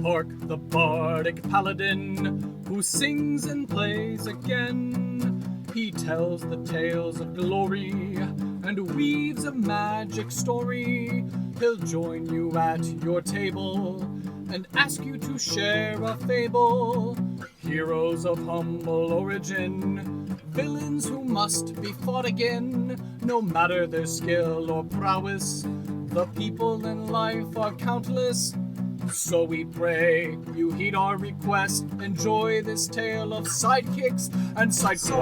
Hark the bardic paladin, who sings and plays again. He tells the tales of glory and weaves a magic story. He'll join you at your table and ask you to share a fable. Heroes of humble origin, villains who must be fought again. No matter their skill or prowess, the people in life are countless. So we pray you heed our request. Enjoy this tale of sidekicks and side quests.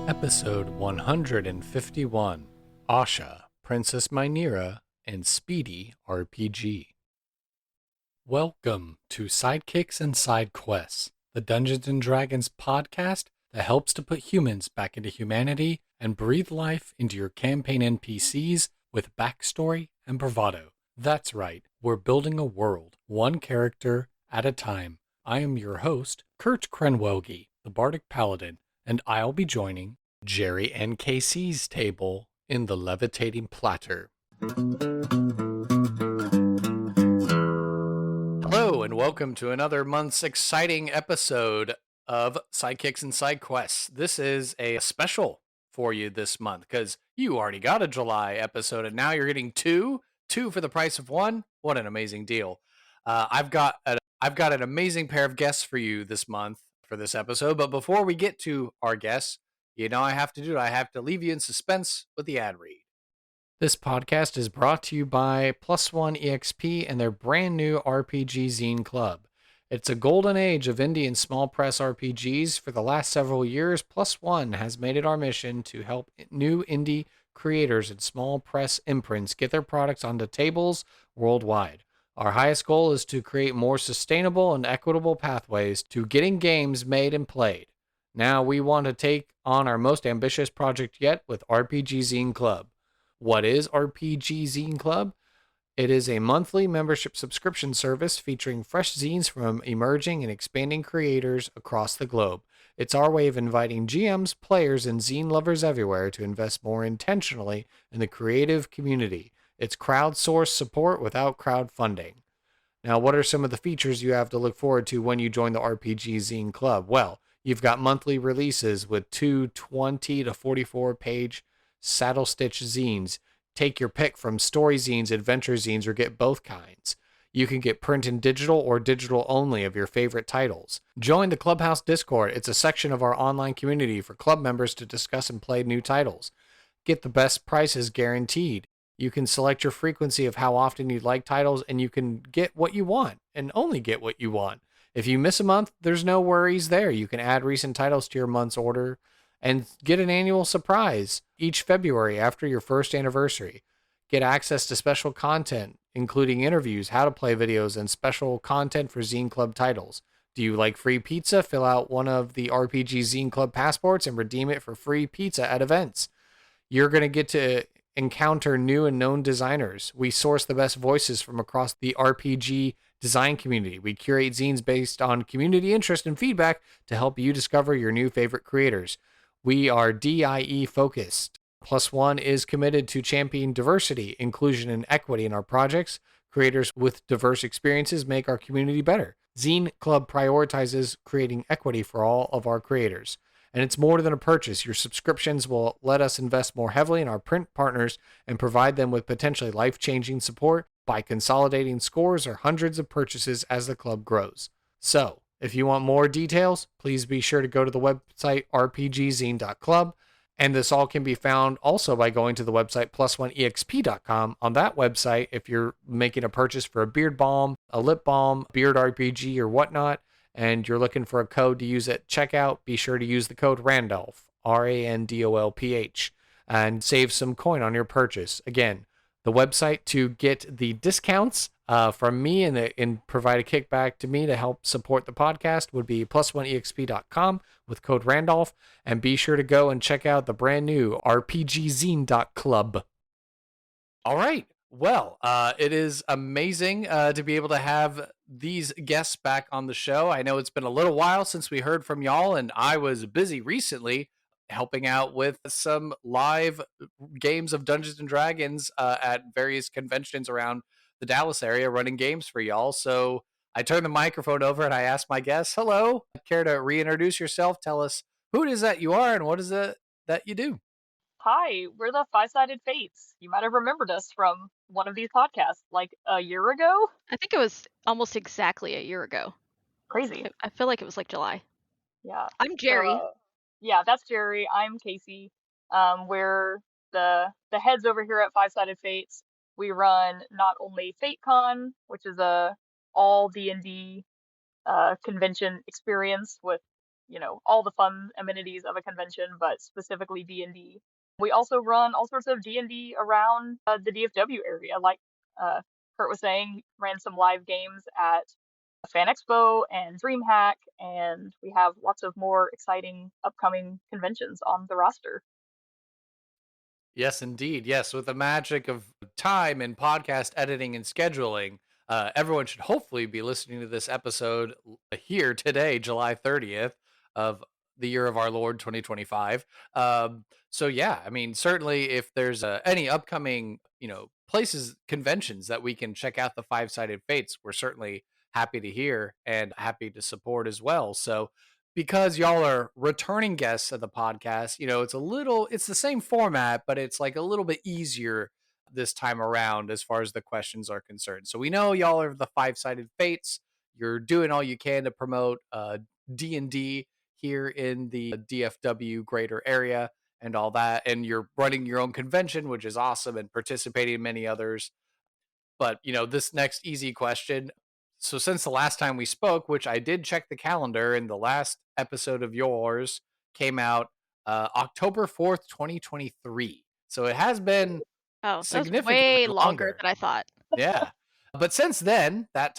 Episode 151, O.S.H.A, Princess Myneera, and SpeedyRPG. Welcome to Sidekicks and Side Quests, the Dungeons & Dragons podcast that helps to put humans back into humanity and breathe life into your campaign NPCs with backstory and bravado. That's right, we're building a world, one character at a time. I am your host, Kurt Krenwelge, the Bardic Paladin, and I'll be joining Jeri and KC's table in the levitating platter. Hello, and welcome to another month's exciting episode of Sidekicks and Side Quests. This is a special for you this month because you already got a July episode, and now you're getting two for the price of one. What an amazing deal! I've got an amazing pair of guests for you this month for this episode. But before we get to our guests, I have to leave you in suspense with the ad read. This podcast is brought to you by Plus One EXP and their brand new RPG Zine Club. It's a golden age of indie and small press RPGs. For the last several years, Plus One has made it our mission to help new indie creators and small press imprints get their products onto tables worldwide. Our highest goal is to create more sustainable and equitable pathways to getting games made and played. Now we want to take on our most ambitious project yet with RPG Zine Club. What is RPG Zine Club? It is a monthly membership subscription service featuring fresh zines from emerging and expanding creators across the globe. It's our way of inviting GMs, players, and zine lovers everywhere to invest more intentionally in the creative community. It's crowdsourced support without crowdfunding. Now, what are some of the features you have to look forward to when you join the RPG Zine Club? Well, you've got monthly releases with 20 to 44 page saddle stitch zines. Take your pick from story zines, adventure zines, or get both kinds. You can get print and digital or digital only of your favorite titles. Join the Clubhouse Discord. It's a section of our online community for club members to discuss and play new titles. Get the best prices guaranteed. You can select your frequency of how often you'd like titles, and you can get what you want and only get what you want. If you miss a month, there's no worries there. You can add recent titles to your month's order and get an annual surprise each February after your first anniversary. Get access to special content, including interviews, how to play videos, and special content for Zine Club titles. Do you like free pizza? Fill out one of the RPG Zine Club passports and redeem it for free pizza at events. You're going to get to encounter new and known designers. We source the best voices from across the RPG design community. We curate zines based on community interest and feedback to help you discover your new favorite creators. We are DIE focused. Plus One is committed to championing diversity, inclusion, and equity in our projects. Creators with diverse experiences make our community better. Zine Club prioritizes creating equity for all of our creators. And it's more than a purchase. Your subscriptions will let us invest more heavily in our print partners and provide them with potentially life-changing support by consolidating scores or hundreds of purchases as the club grows. So, if you want more details, please be sure to go to the website rpgzine.club. And this all can be found also by going to the website plus1exp.com. On that website, if you're making a purchase for a beard balm, a lip balm, beard RPG, or whatnot, and you're looking for a code to use at checkout, be sure to use the code Randolph, RANDOLPH, and save some coin on your purchase. Again, the website to get the discounts from me and provide a kickback to me to help support the podcast would be plus1exp.com with code Randolph. And be sure to go and check out the brand new rpgzine.club. All right. Well, it is amazing to be able to have these guests back on the show. I know it's been a little while since we heard from y'all, and I was busy recently helping out with some live games of Dungeons and Dragons at various conventions around the Dallas area, running games for y'all. So I turned the microphone over and I asked my guests, "Hello, care to reintroduce yourself? Tell us who it is that you are and what is it that you do?" Hi, we're the Five-Sided Fates. You might have remembered us from one of these podcasts like a year ago. I think it was almost exactly a year ago. Crazy. I feel like it was like July. Yeah. I'm So, Jeri. yeah, that's Jeri. I'm Casey. We're the heads over here at Five-Sided Fates. We run not only FateCon, which is a all D&D convention experience with, all the fun amenities of a convention, but specifically D&D. We also run all sorts of D&D around the DFW area, like uh, Kurt was saying, ran some live games at Fan Expo and DreamHack, and we have lots of more exciting upcoming conventions on the roster. Yes, indeed. Yes, with the magic of time and podcast editing and scheduling, everyone should hopefully be listening to this episode here today, July 30th of the year of our Lord 2025. So yeah, I mean, certainly if there's any upcoming, places, conventions that we can check out the Five-Sided Fates, we're certainly happy to hear and happy to support as well. So because y'all are returning guests of the podcast, it's the same format, but it's like a little bit easier this time around as far as the questions are concerned. So we know y'all are the Five-Sided Fates. You're doing all you can to promote D&D here in the DFW greater area and all that. And you're running your own convention, which is awesome, and participating in many others. But, this next easy question. So, since the last time we spoke, which I did check the calendar, and the last episode of yours came out October 4th, 2023. So, it has been Oh, that was significantly way longer longer. than I thought. Yeah. But since then, that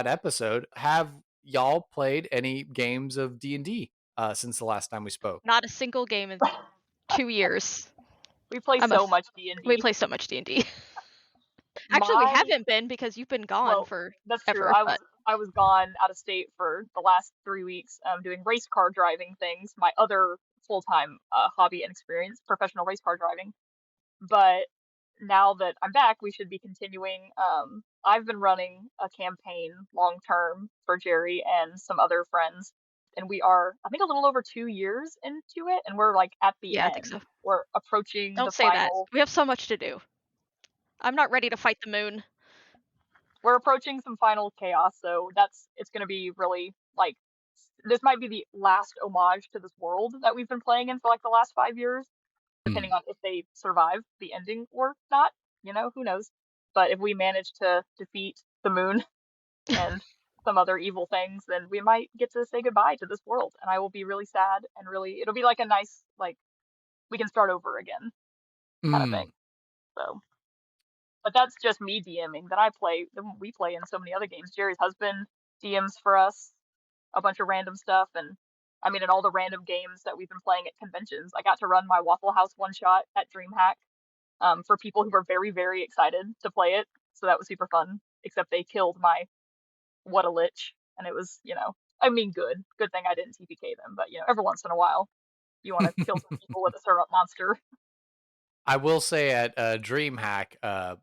episode, have y'all played any games of D&D since the last time we spoke? Not a single game in 2 years. We play I'm a so f- much We D&D. play so much D&D. Actually, we My haven't been because you've been gone Well, for that's true. ever. But I was gone out of state for the last 3 weeks, doing race car driving things. My other full-time hobby and experience, professional race car driving. But now that I'm back, we should be continuing. I've been running a campaign long term for Jeri and some other friends, and we are, I think, a little over 2 years into it, and we're like at the yeah, I think end. so. We're approaching Don't the say that. final. We have so much to do. I'm not ready to fight the moon. We're approaching some final chaos, so it's going to be really like this might be the last homage to this world that we've been playing in for like the last 5 years, depending on if they survive the ending or not. Who knows? But if we manage to defeat the moon and some other evil things, then we might get to say goodbye to this world, and I will be really sad and really it'll be like a nice like we can start over again kind of thing. So, but that's just me DMing. We play in so many other games. Jeri's husband DMs for us a bunch of random stuff, and I mean, in all the random games that we've been playing at conventions. I got to run my Waffle House one shot at DreamHack for people who were very, very excited to play it. So that was super fun. Except they killed my What a Lich, and it was, I mean, good thing I didn't TPK them. But every once in a while, you want to kill some people with a syrup monster. I will say at DreamHack,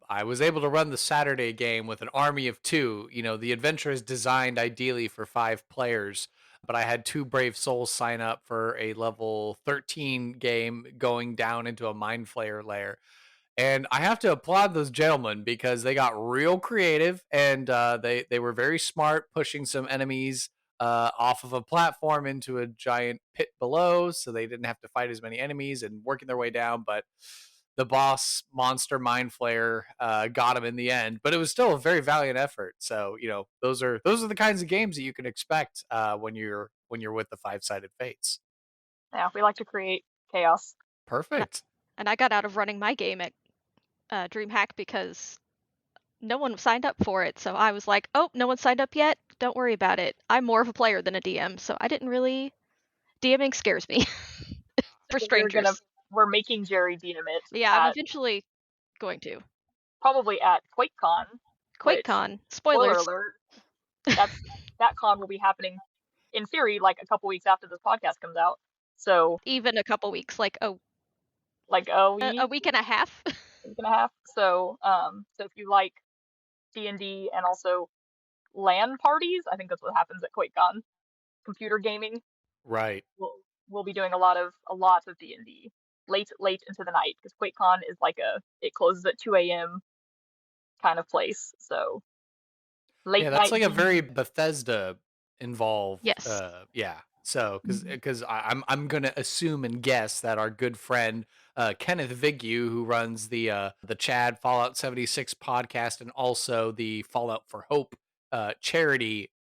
I was able to run the Saturday game with an army of two. The adventure is designed ideally for 5 players, but I had 2 brave souls sign up for a level 13 game going down into a mind flayer lair. And I have to applaud those gentlemen because they got real creative and they were very smart, pushing some enemies off of a platform into a giant pit below, so they didn't have to fight as many enemies and working their way down. But the boss monster mind flayer got him in the end, but it was still a very valiant effort. So those are the kinds of games that you can expect when you're with the Five-Sided Fates. Yeah, we like to create chaos. Perfect. And I got out of running my game at DreamHack because no one signed up for it. So I was like, oh, no one signed up yet? Don't worry about it. I'm more of a player than a DM, so I didn't really... DMing scares me. For strangers. We're making Jeri DM it. Yeah, I'm eventually going to. Probably at QuakeCon. QuakeCon. Spoilers. Spoiler alert. That con will be happening in theory like a couple weeks after this podcast comes out. So Even a couple weeks, like like a week and a half. week and a half. So so if you like D&D and also LAN parties, I think that's what happens at QuakeCon. Computer gaming. Right. We'll be doing a lot of D&D late into the night because QuakeCon is like it closes at 2 a.m. kind of place. So late Yeah, that's night like a very D&D. Bethesda involved. Yes. Yeah. So, because I'm gonna assume and guess that our good friend Kenneth Vigu, who runs the Chad Fallout 76 podcast and also the Fallout for Hope charity,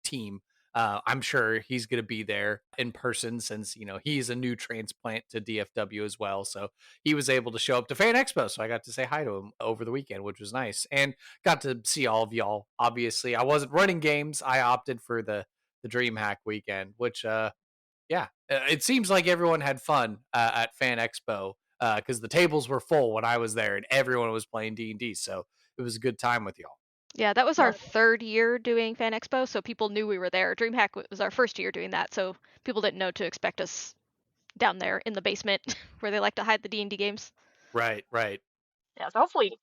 team. I'm sure he's going to be there in person since, he's a new transplant to DFW as well. So he was able to show up to Fan Expo. So I got to say hi to him over the weekend, which was nice. And got to see all of y'all. Obviously, I wasn't running games. I opted for the DreamHack weekend, which, it seems like everyone had fun at Fan Expo because the tables were full when I was there and everyone was playing D&D. So it was a good time with y'all. Yeah, that was our third year doing Fan Expo, so people knew we were there. DreamHack was our first year doing that, so people didn't know to expect us down there in the basement where they like to hide the D&D games. Right. Yeah, so hopefully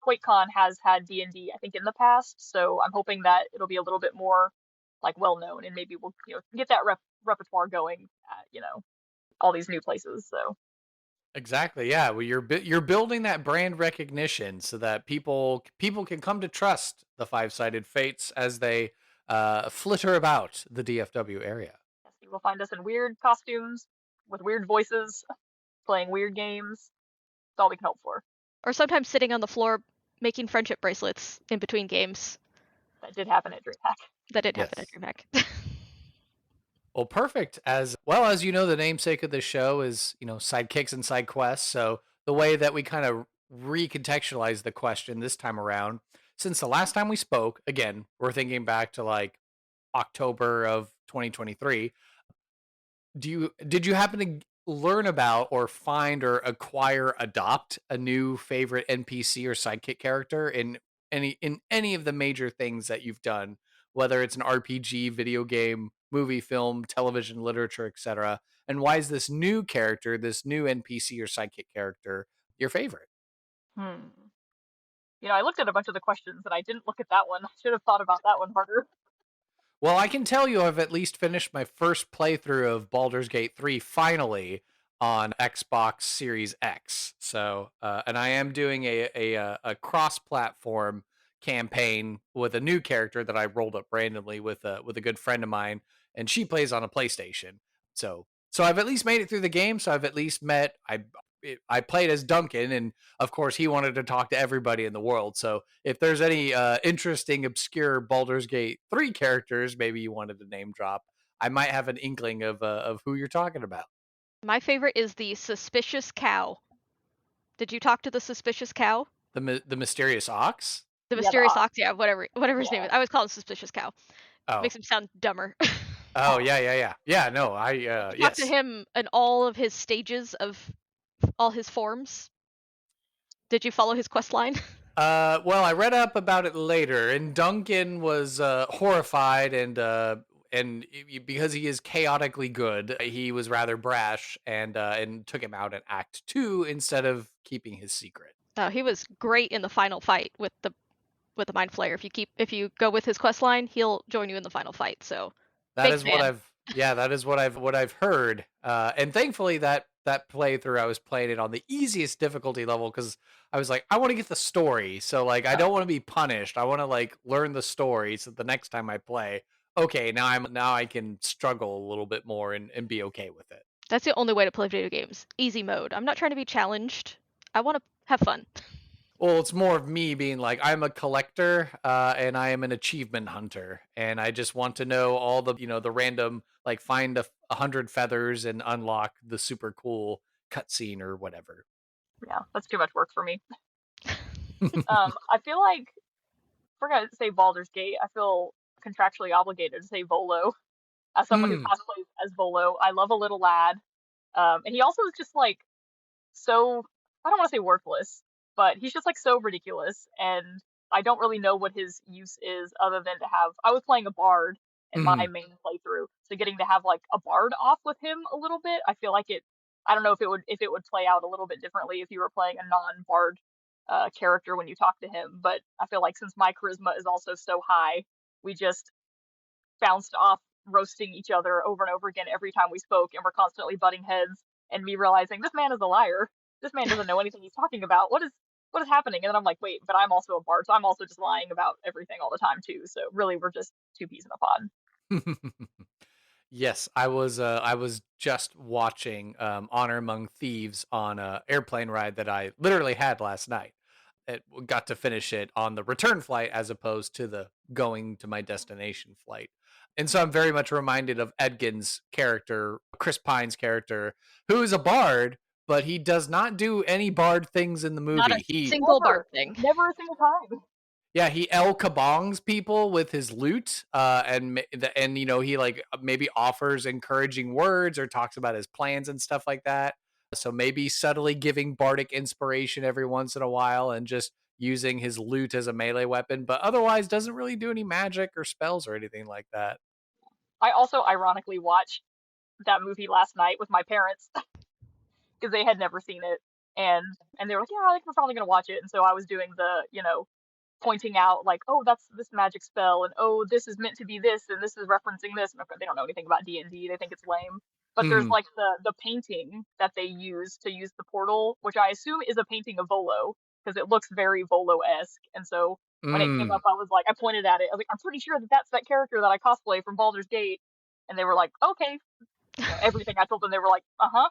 QuakeCon has had D&D, I think, in the past, so I'm hoping that it'll be a little bit more like well known and maybe we'll get that repertoire going at all these new places. So Exactly. Yeah. Well, you're building that brand recognition so that people can come to trust the Five-Sided Fates as they flitter about the DFW area. yes, you will find us in weird costumes with weird voices, playing weird games. That's all we can hope for. Or sometimes sitting on the floor making friendship bracelets in between games. That did happen at DreamHack. That did happen Yes. at DreamHack. Well, perfect. As well as the namesake of the show is sidekicks and side quests. So the way that we kind of recontextualize the question this time around, since the last time we spoke, again, we're thinking back to like October of 2023. Did you happen to learn about or find or adopt a new favorite NPC or sidekick character in any of the major things that you've done, whether it's an RPG, video game, movie, film, television, literature, etc.? And why is this new character, this new NPC or sidekick character, your favorite? I looked at a bunch of the questions and I didn't look at that one. I should have thought about that one harder. Well, I can tell you I've at least finished my first playthrough of Baldur's Gate 3 finally on Xbox Series X. So, and I am doing a cross-platform campaign with a new character that I rolled up randomly with a good friend of mine, and she plays on a PlayStation. So I've at least made it through the game. So I've at least met I played as Duncan, and of course he wanted to talk to everybody in the world. So if there's any interesting, obscure Baldur's Gate 3 characters, maybe you wanted to name drop, I might have an inkling of who you're talking about. My favorite is the Suspicious Cow. Did you talk to the Suspicious Cow? The mysterious ox. The Mysterious Ox, yeah, whatever his name is. I always call him Suspicious Cow. Oh, Makes him sound dumber. oh yeah. No, I Talk yes. to him in all of his stages of all his forms. Did you follow his quest line? Well, I read up about it later, and Duncan was horrified, and because he is chaotically good, he was rather brash, and took him out in Act 2 instead of keeping his secret. He was great in the final fight with the Mind Flayer. If you go with his quest line, he'll join you in the final fight. So that is what I've heard, and thankfully that playthrough I was playing it on the easiest difficulty level because I was like, I want to get the story, so like I don't want to be punished. I want to like learn the story so the next time I play, okay, now I can struggle a little bit more and be okay with it. That's the only way to play video games. Easy mode. I'm not trying to be challenged. I want to have fun. Well, it's more of me being like, I'm a collector, and I am an achievement hunter, and I just want to know all the, the random, like find 100 feathers and unlock the super cool cutscene or whatever. Yeah, that's too much work for me. I feel like if we're gonna say Baldur's Gate, I feel contractually obligated to say Volo. As someone who cosplays as Volo, I love a little lad. And he also is just like so, I don't want to say worthless, but he's just like so ridiculous and I don't really know what his use is other than to have. I was playing a bard in my Mhm. main playthrough, so getting to have like a bard off with him a little bit, I feel like it. I don't know if it would play out a little bit differently if you were playing a non-bard character when you talk to him. But I feel like since my charisma is also so high, we just bounced off roasting each other over and over again every time we spoke, and we're constantly butting heads. And me realizing this man is a liar. This man doesn't know anything he's talking about. What is happening? And then I'm like, wait, but I'm also a bard, so I'm also just lying about everything all the time too. So really, we're just two peas in a pod. Yes, I was just watching Honor Among Thieves on a airplane ride that I literally had last night. It got to finish it on the return flight as opposed to the going to my destination flight. And so I'm very much reminded of Edgin's character, Chris Pine's character, who is a bard, but he does not do any bard things in the Not a movie. He single bard thing. Never a single time. Yeah, he El Kabongs people with his lute, and he like maybe offers encouraging words or talks about his plans and stuff like that. So maybe subtly giving bardic inspiration every once in a while and just using his lute as a melee weapon, but otherwise doesn't really do any magic or spells or anything like that. I also ironically watched that movie last night with my parents because they had never seen it, and they were like, yeah, I think we're probably gonna watch it. And so I was doing the pointing out like, oh, that's this magic spell, and oh, this is meant to be this, and this is referencing this. And they don't know anything about D&D. They think it's lame. But there's Mhm. like the painting that they use to use the portal, which I assume is a painting of Volo because it looks very Volo-esque. And so when it came Mm. up, I was like, I pointed at it. I was like, I'm pretty sure that that's that character that I cosplay from Baldur's Gate. And they were like, okay. Everything I told them, they were like, uh-huh,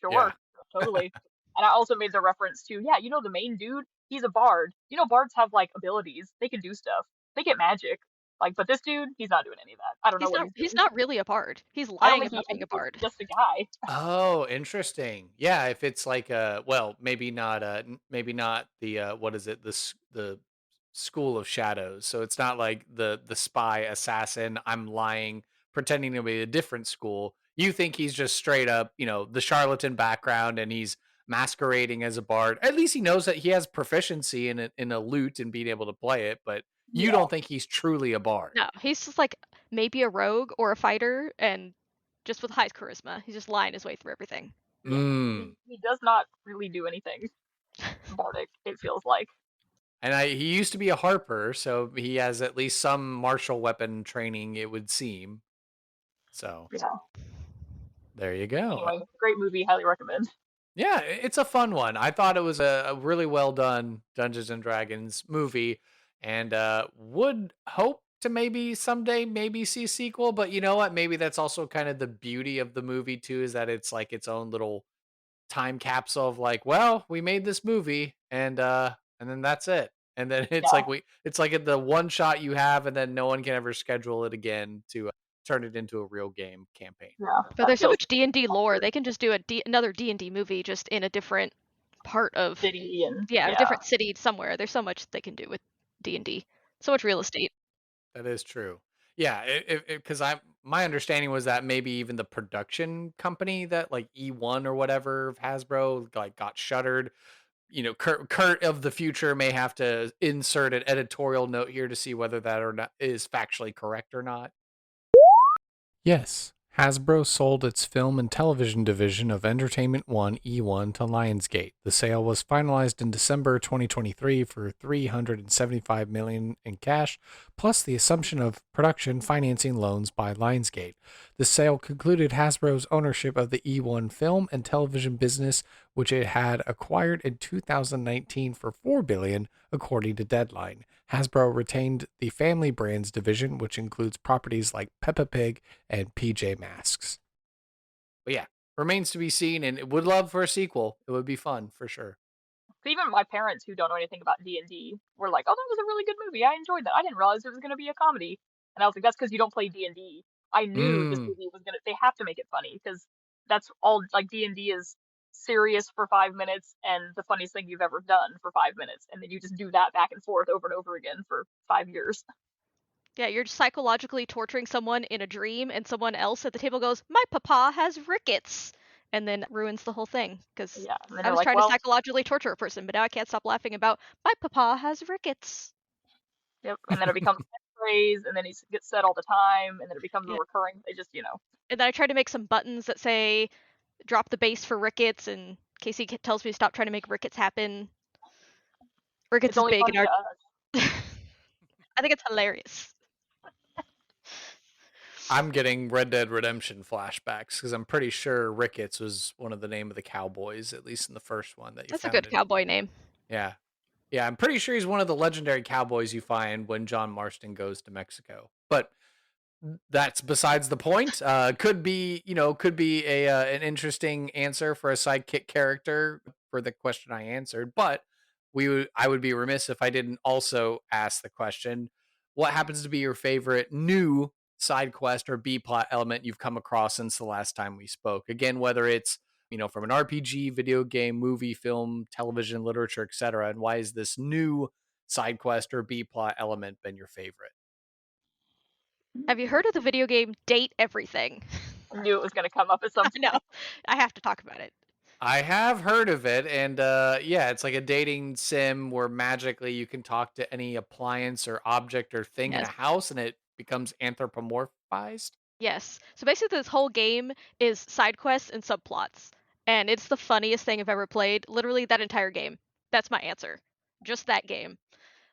Yeah. sure, totally. And I also made the reference to, yeah, the main dude, he's a bard. Bards have like abilities. They can do stuff. They get magic. Like, but this dude, he's not doing any of that. I don't know what he's He's doing. not really a bard. He's I don't lying think about I being a think he's bard. just a guy. Oh, interesting. Yeah, if it's like well, maybe not the what is it? The School of Shadows. So it's not like the spy assassin, I'm lying, pretending to be a different school. You think he's just straight up, the charlatan background and he's masquerading as a bard. At least he knows that he has proficiency in a lute and being able to play it, but you Yeah, don't think he's truly a bard. No, he's just like maybe a rogue or a fighter, and just with high charisma. He's just lying his way through everything. yeah. Mm. He does not really do anything bardic, it feels like. And he used to be a harper, so he has at least some martial weapon training, it would seem. So Yeah. there you go. Anyway, great movie, highly recommend. Yeah, it's a fun one. I thought it was a really well done Dungeons and Dragons movie, and would hope to maybe someday maybe see a sequel. But you know what? Maybe that's also kind of the beauty of the movie too, is that it's like its own little time capsule of like, well, we made this movie and then that's it. And then it's Yeah, like it's like the one shot you have and then no one can ever schedule it again to turn it into a real game campaign. yeah. But That there's so feels much D&D lore. They can just do another D&D movie just in a different part of city and a different city somewhere. There's so much they can do with D&D. So much real estate. That is true. Yeah, because my understanding was that maybe even the production company that like E1 or whatever of Hasbro like got shuttered. Kurt of the future may have to insert an editorial note here to see whether that or not is factually correct or not. Yes, Hasbro sold its film and television division of Entertainment One E1 to Lionsgate. The sale was finalized in December 2023 for $375 million in cash, plus the assumption of production financing loans by Lionsgate. The sale concluded Hasbro's ownership of the E1 film and television business, which it had acquired in 2019 for $4 billion, according to Deadline. Hasbro retained the Family Brands division, which includes properties like Peppa Pig and PJ Masks. But yeah, remains to be seen, and would love for a sequel. It would be fun for sure. even my parents who don't know anything about D&D were like, "Oh, that was a really good movie. I enjoyed that. I didn't realize it was going to be a comedy." And I was like, "That's because you don't play D&D. I knew this movie was gonna. They have to make it funny because that's all. Like D&D is serious for 5 minutes and the funniest thing you've ever done for 5 minutes, and then you just do that back and forth over and over again for 5 years. Yeah, you're psychologically torturing someone in a dream, and someone else at the table goes, "My papa has rickets," and then ruins the whole thing because Yeah, and then I you're was like, trying well, to psychologically torture a person, but now I can't stop laughing about my papa has rickets. yep. And then it becomes a phrase, and then he gets said all the time, and then it becomes a Yeah. recurring. They just, And then I tried to make some buttons that say drop the base for rickets, and Casey tells me to stop trying to make rickets happen. Rickets it's is only big in funny our. to us. I think it's hilarious. I'm getting Red Dead Redemption flashbacks because I'm pretty sure Ricketts was one of the name of the cowboys, at least in the first one that you That's a found good cowboy name. Yeah. Yeah, I'm pretty sure he's one of the legendary cowboys you find when John Marston goes to Mexico. But that's besides the point. Could be, could be a an interesting answer for a sidekick character for the question I answered. But I would be remiss if I didn't also ask the question: what happens to be your favorite new side quest or B plot element you've come across since the last time we spoke? Again, whether it's from an RPG, video game, movie, film, television, literature, etc. And why is this new side quest or B plot element been your favorite? Have you heard of the video game Date Everything? I knew it was going to come up at some point. No, I have to talk about it. I have heard of it, and yeah, it's like a dating sim where magically you can talk to any appliance or object or thing in a Yes. house, and it becomes anthropomorphized. Yes. So basically, this whole game is side quests and subplots, and it's the funniest thing I've ever played. Literally, that entire game. That's my answer. Just that game.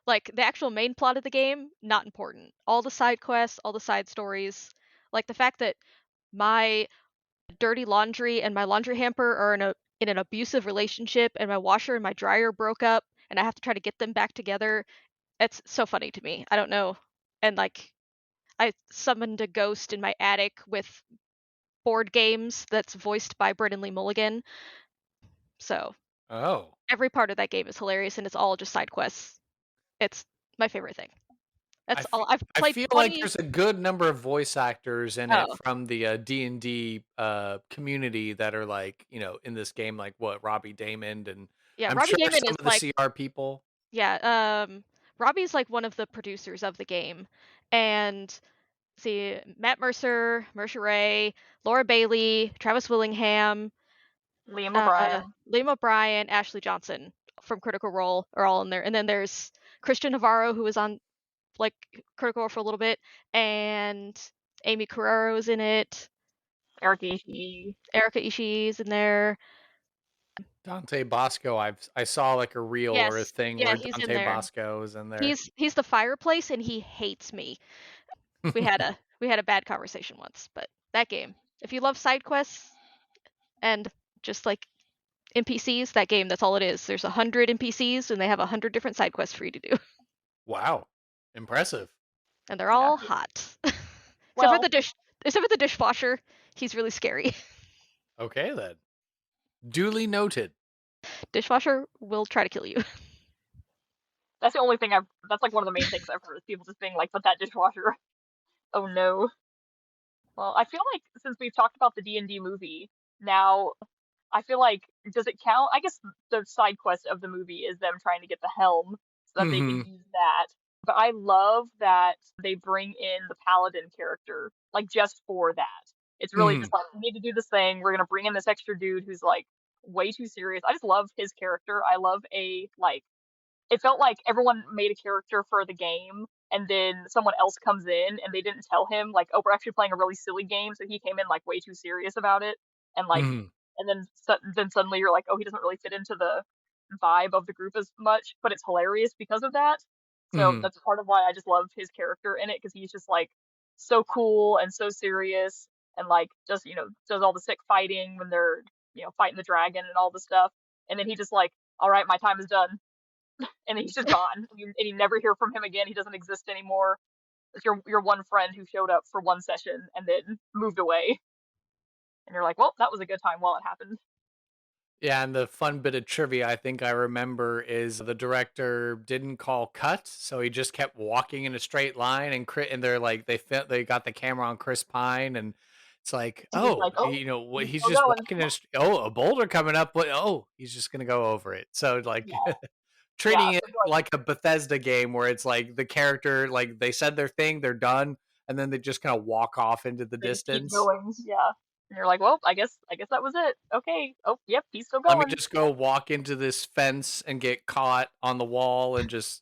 Like the actual main plot of the game, not important. All the side quests, all the side stories, like the fact that my dirty laundry and my laundry hamper are in an abusive relationship, and my washer and my dryer broke up, and I have to try to get them back together. It's so funny to me. I don't know. And like I summoned a ghost in my attic with board games that's voiced by Brendan Lee Mulligan. So Oh, every part of that game is hilarious, and it's all just side quests. It's my favorite thing. That's all. I've I played feel like 20. there's a good number of voice actors in it Oh, from the D&D community that are like, in this game, like what Robbie Damon, and yeah, I'm Robbie sure Damon some is of the like, CR people. yeah, Robbie's like one of the producers of the game. And see, Matt Mercer, Mercer Ray, Laura Bailey, Travis Willingham, Liam O'Brien. Liam O'Brien, Ashley Johnson from Critical Role are all in there. And then there's Christian Navarro, who was on like Critical Role for a little bit, and Amy Carrero's in it. Erica Ishii. Erica Ishii's in there. Dante Bosco, I saw like a reel or a Yes, thing yeah, where he's in Dante there. Bosco is in there. He's the fireplace, and he hates me. We had a bad conversation once, but that game. If you love side quests and just like NPCs, that game, that's all it is. There's 100 NPCs, and they have 100 different side quests for you to do, Wow, impressive. and they're all hot. Well, Except for the dishwasher, he's really scary. Okay then, duly noted. Dishwasher will try to kill you. that's the only thing that's like one of the main things I've heard is people just being like, but that dishwasher. Oh no. Well, I feel like since we've talked about the D&D movie, now I feel like, does it count? I guess the side quest of the movie is them trying to get the helm so that they can use that. But I love that they bring in the paladin character, like just for that. It's really just like, we need to do this thing. We're going to bring in this extra dude who's like way too serious. I just love his character. I love it felt like everyone made a character for the game, and then someone else comes in and they didn't tell him like, oh, we're actually playing a really silly game, so he came in like way too serious about it, and like, and then suddenly you're like, oh, he doesn't really fit into the vibe of the group as much, but it's hilarious because of that. So that's part of why I just love his character in it, because he's just like so cool and so serious, and like just does all the sick fighting when they're fighting the dragon and all the stuff, and then he just like, all right, my time is done, and he's just gone, and you never hear from him again. He doesn't exist anymore. It's your one friend who showed up for one session and then moved away, and you're like, well, that was a good time while it happened. Yeah, and the fun bit of trivia I think I remember is the director didn't call cut, so he just kept walking in a straight line, and they're like they got the camera on Chris Pine, and it's like, And he's oh, like, oh, what, he's still just going. walking a boulder coming up, what, oh, he's just gonna go over it. So like Yeah, treating it so like, like a Bethesda game where it's like the character, like they said their thing, they're done, and then they just kind of walk off into the they just keep distance. going. Yeah. And you're like, well, I guess that was it. Okay. Oh, yep, he's still Let me going. just go walk into this fence and get caught on the wall and just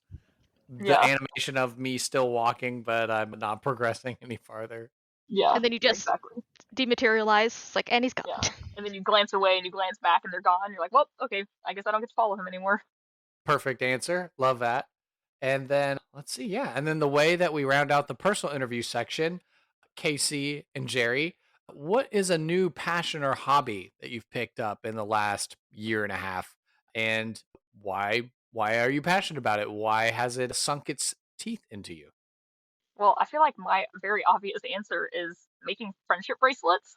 the Yeah. animation of me still walking, but I'm not progressing any farther. Yeah. And then you just exactly. dematerialize. It's like, and he's gone. Yeah. And then you glance away and you glance back and they're gone. You're like, well, okay, I guess I don't get to follow him anymore. Perfect answer. Love that. And then let's see, yeah. And then the way that we round out the personal interview section, KC and Jeri, what is a new passion or hobby that you've picked up in the last year and a half? And why are you passionate about it? Why has it sunk its teeth into you? Well, I feel like my very obvious answer is making friendship bracelets,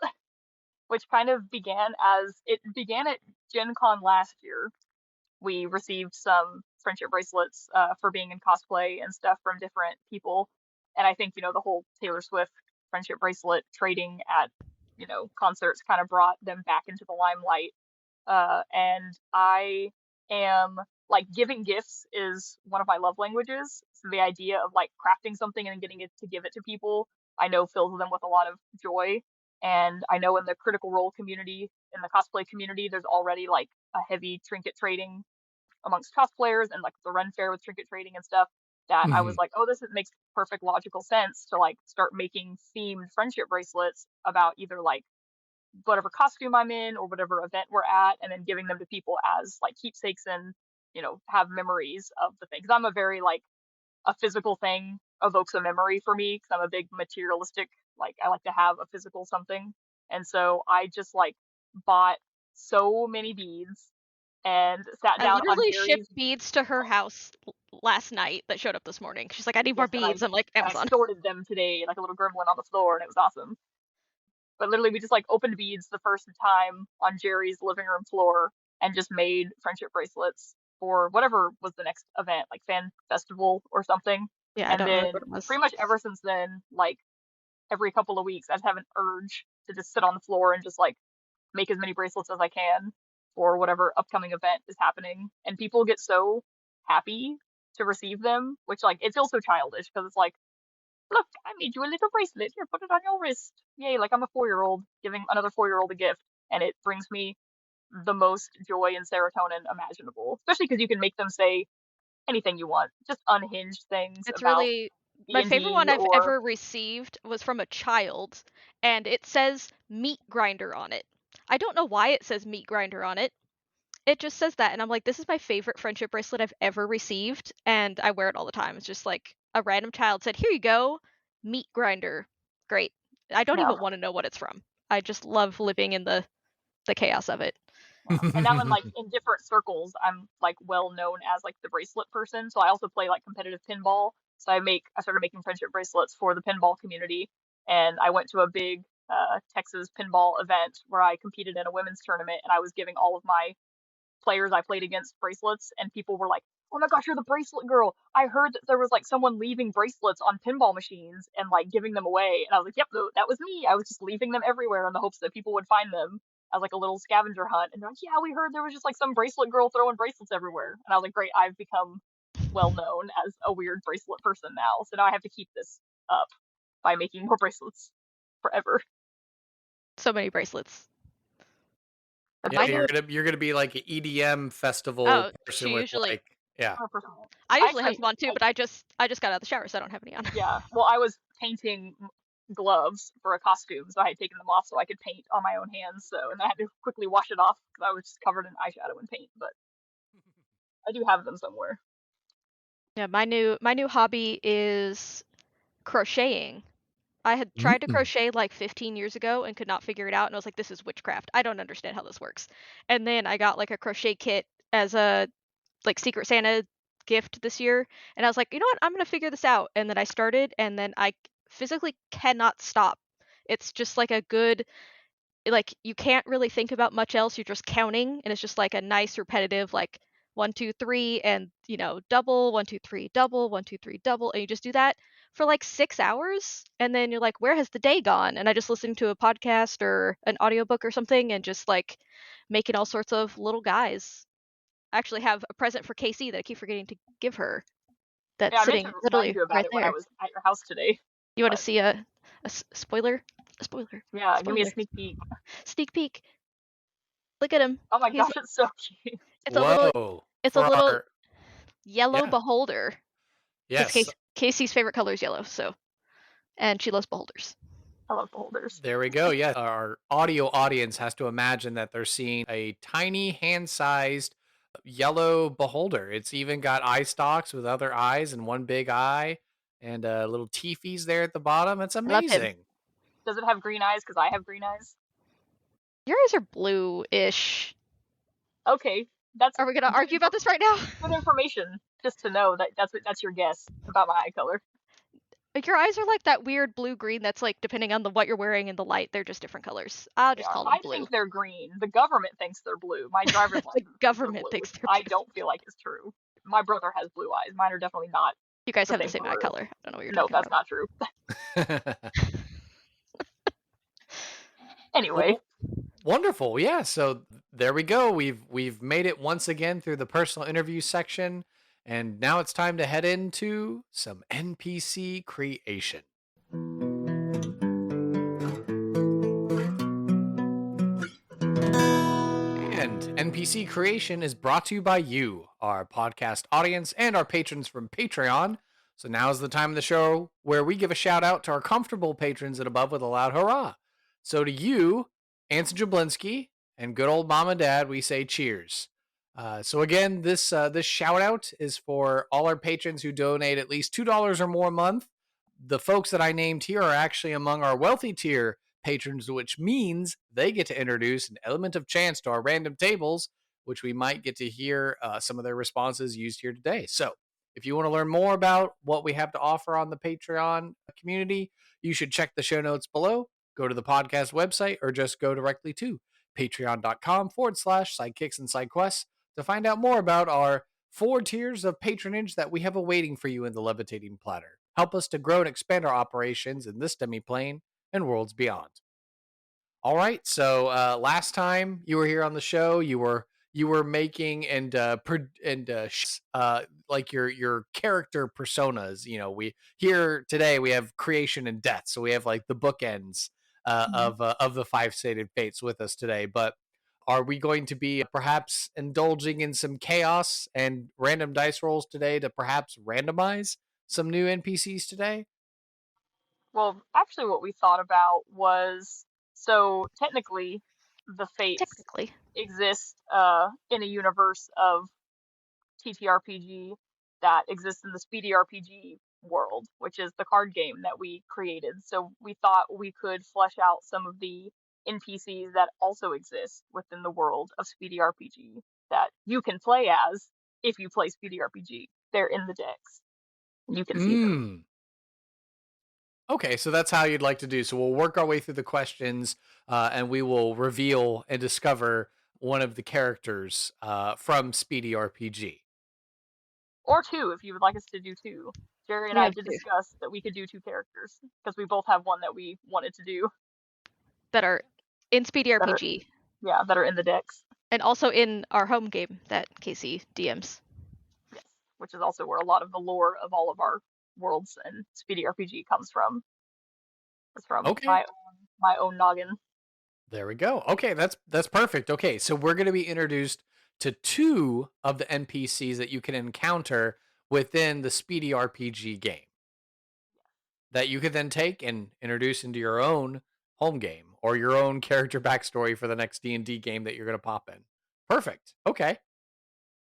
which kind of began at Gen Con last year. We received some friendship bracelets for being in cosplay and stuff from different people. And I think, the whole Taylor Swift friendship bracelet trading at, concerts kind of brought them back into the limelight. And I am like giving gifts is one of my love languages. So the idea of like crafting something and getting it to give it to people, I know fills them with a lot of joy. And I know in the Critical Role community, in the cosplay community, there's already like a heavy trinket trading amongst cosplayers and like the Ren Fair with trinket trading and stuff. That I was Mhm. like, oh, makes perfect logical sense to like start making themed friendship bracelets about either like whatever costume I'm in or whatever event we're at, and then giving them to people as like keepsakes and have memories of the thing. 'Cause I'm a very like a physical thing evokes a memory for me because I'm a big materialistic. Like I like to have a physical something, and so I just like bought so many beads and sat I down on literally Jeri's. shipped beads to her house last night that showed up this morning. She's like, I need more Yes, and beads. I'm like, I Amazon. sorted them today like a little gremlin on the floor, and it was awesome. But literally, we just like opened beads the first time on Jeri's living room floor and just made friendship bracelets for whatever was the next event, like fan festival or something. Yeah, I And don't remember then what it was. pretty much ever since then, like every couple of weeks, I just have an urge to just sit on the floor and just like make as many bracelets as I can for whatever upcoming event is happening. And people get so happy to receive them, which like it feels so childish because it's like, look, I made you a little bracelet. Here, put it on your wrist. Yay, like I'm a 4-year-old giving another 4-year-old a gift. And it brings me the most joy and serotonin imaginable, especially because you can make them say anything you want, just unhinged things It's about really my favorite one D&D I've or, ever received was from a child, and it says meat grinder on it. I don't know why it says meat grinder on it. It just says that, and I'm like, this is my favorite friendship bracelet I've ever received, and I wear it all the time. It's just like a random child said, here you go, meat grinder. Great. I don't yeah. even want to know what it's from. I just love living in the chaos of it. And now in like in different circles, I'm like well known as like the bracelet person. So I also play like competitive pinball. So I started making friendship bracelets for the pinball community, and I went to a big Texas pinball event where I competed in a women's tournament, and I was giving all of my players I played against bracelets, and people were like, "Oh my gosh, you're the bracelet girl! I heard that there was like someone leaving bracelets on pinball machines and like giving them away." And I was like, "Yep, that was me. I was just leaving them everywhere in the hopes that people would find them as like a little scavenger hunt." And they're like, "Yeah, we heard there was just like some bracelet girl throwing bracelets everywhere." And I was like, "Great, I've become well known as a weird bracelet person now. So now I have to keep this up by making more bracelets forever." So many bracelets. But Yeah, I you're gonna be like an EDM festival Oh, person she with usually. like, yeah. 100%. I usually have Actually, some on too, but I just got out of the shower, so I don't have any on. yeah. Well, I was painting gloves for a costume, so I had taken them off so I could paint on my own hands. So, and I had to quickly wash it off because I was just covered in eyeshadow and paint. But I do have them somewhere. Yeah, my new hobby is crocheting. I had tried to crochet like 15 years ago and could not figure it out, and I was like, this is witchcraft. I don't understand how this works. And then I got like a crochet kit as a like Secret Santa gift this year, and I was like, you know what? I'm gonna figure this out. And then I started, and then I physically cannot stop. It's just like a good, like you can't really think about much else. You're just counting, and it's just like a nice repetitive like 1 2 3 and double 1 2 3 double 1 2 3 double, and you just do that for like 6 hours, and then you're like, where has the day gone? And I just listened to a podcast or an audiobook or something and just like making all sorts of little guys. I actually have a present for KC that I keep forgetting to give her Yeah, that's I meant sitting to remind literally you about right it when I there. was at your house today. You want to But see a spoiler? Spoiler. Yeah, give me a Spoiler. sneak peek. Sneak peek. Look at him. Oh my He's gosh, it's so cute. it's a little Whoa. it's a For little our yellow yeah. beholder. Because Yes. Casey's favorite color is yellow, so and she loves beholders. I love beholders. There we go. Yeah. Our audio audience has to imagine that they're seeing a tiny hand-sized yellow beholder. It's even got eye stalks with other eyes and one big eye and little teefies there at the bottom. It's I love him. amazing. Does it have green eyes? Because I have green eyes. Your eyes are blue-ish. Okay, that's Are we gonna argue about this right now? good information. Just to know that that's your guess about my eye color. Like your eyes are like that weird blue-green that's like depending on what you're wearing in the light, they're just different colors. I'll just call them I blue. think they're green. The government thinks they're blue. My driver's license thinks government they're blue. thinks they're I blue. don't feel like it's true. My brother has blue eyes. Mine are definitely not. You guys have the same same eye color. color. I don't know what you're No, talking that's about. not true. Anyway, Well, wonderful. Yeah. So there we go. We've made it once again through the personal interview section, and now it's time to head into some NPC creation. And NPC creation is brought to you by you, our podcast audience, and our patrons from Patreon. So now is the time of the show where we give a shout out to our comfortable patrons and above with a loud hurrah. So to you, Anson Jablinski, and good old mom and dad, we say cheers. So again, this shout out is for all our patrons who donate at least $2 or more a month. The folks that I named here are actually among our wealthy tier patrons, which means they get to introduce an element of chance to our random tables, which we might get to hear some of their responses used here today. So if you want to learn more about what we have to offer on the Patreon community, you should check the show notes below, go to the podcast website, or just go directly to patreon.com/sidekicks and sidequests to find out more about our 4 tiers of patronage that we have awaiting for you in the levitating platter. Help us to grow and expand our operations in this demi-plane and worlds beyond. All right, so last time you were here on the show, you were making like your character personas. You know, we here today we have creation and death, so we have like the bookends of the 5 stated fates with us today. But are we going to be perhaps indulging in some chaos and random dice rolls today to perhaps randomize some new NPCs today? well, actually, what we thought about was so technically, the fates exist in a universe of TTRPG that exists in the SpeedyRPG world, which is the card game that we created. So we thought we could flesh out some of the NPCs that also exist within the world of SpeedyRPG that you can play as if you play SpeedyRPG. They're in the decks. You can see them. Okay, so that's how you'd like to do. So we'll work our way through the questions, and we will reveal and discover one of the characters from SpeedyRPG. Or 2, if you would like us to do 2. Jeri and I did discuss that we could do 2 characters, because we both have one that we wanted to do. That are in SpeedyRPG. That are in the decks. And also in our home game that KC DMs. Yes, which is also where a lot of the lore of all of our worlds and SpeedyRPG comes from. It's from my own noggin. There we go. Okay, that's perfect. Okay, so we're going to be introduced to 2 of the NPCs that you can encounter within the SpeedyRPG game that you could then take and introduce into your own home game or your own character backstory for the next D&D game that you're going to pop in. Perfect. Okay.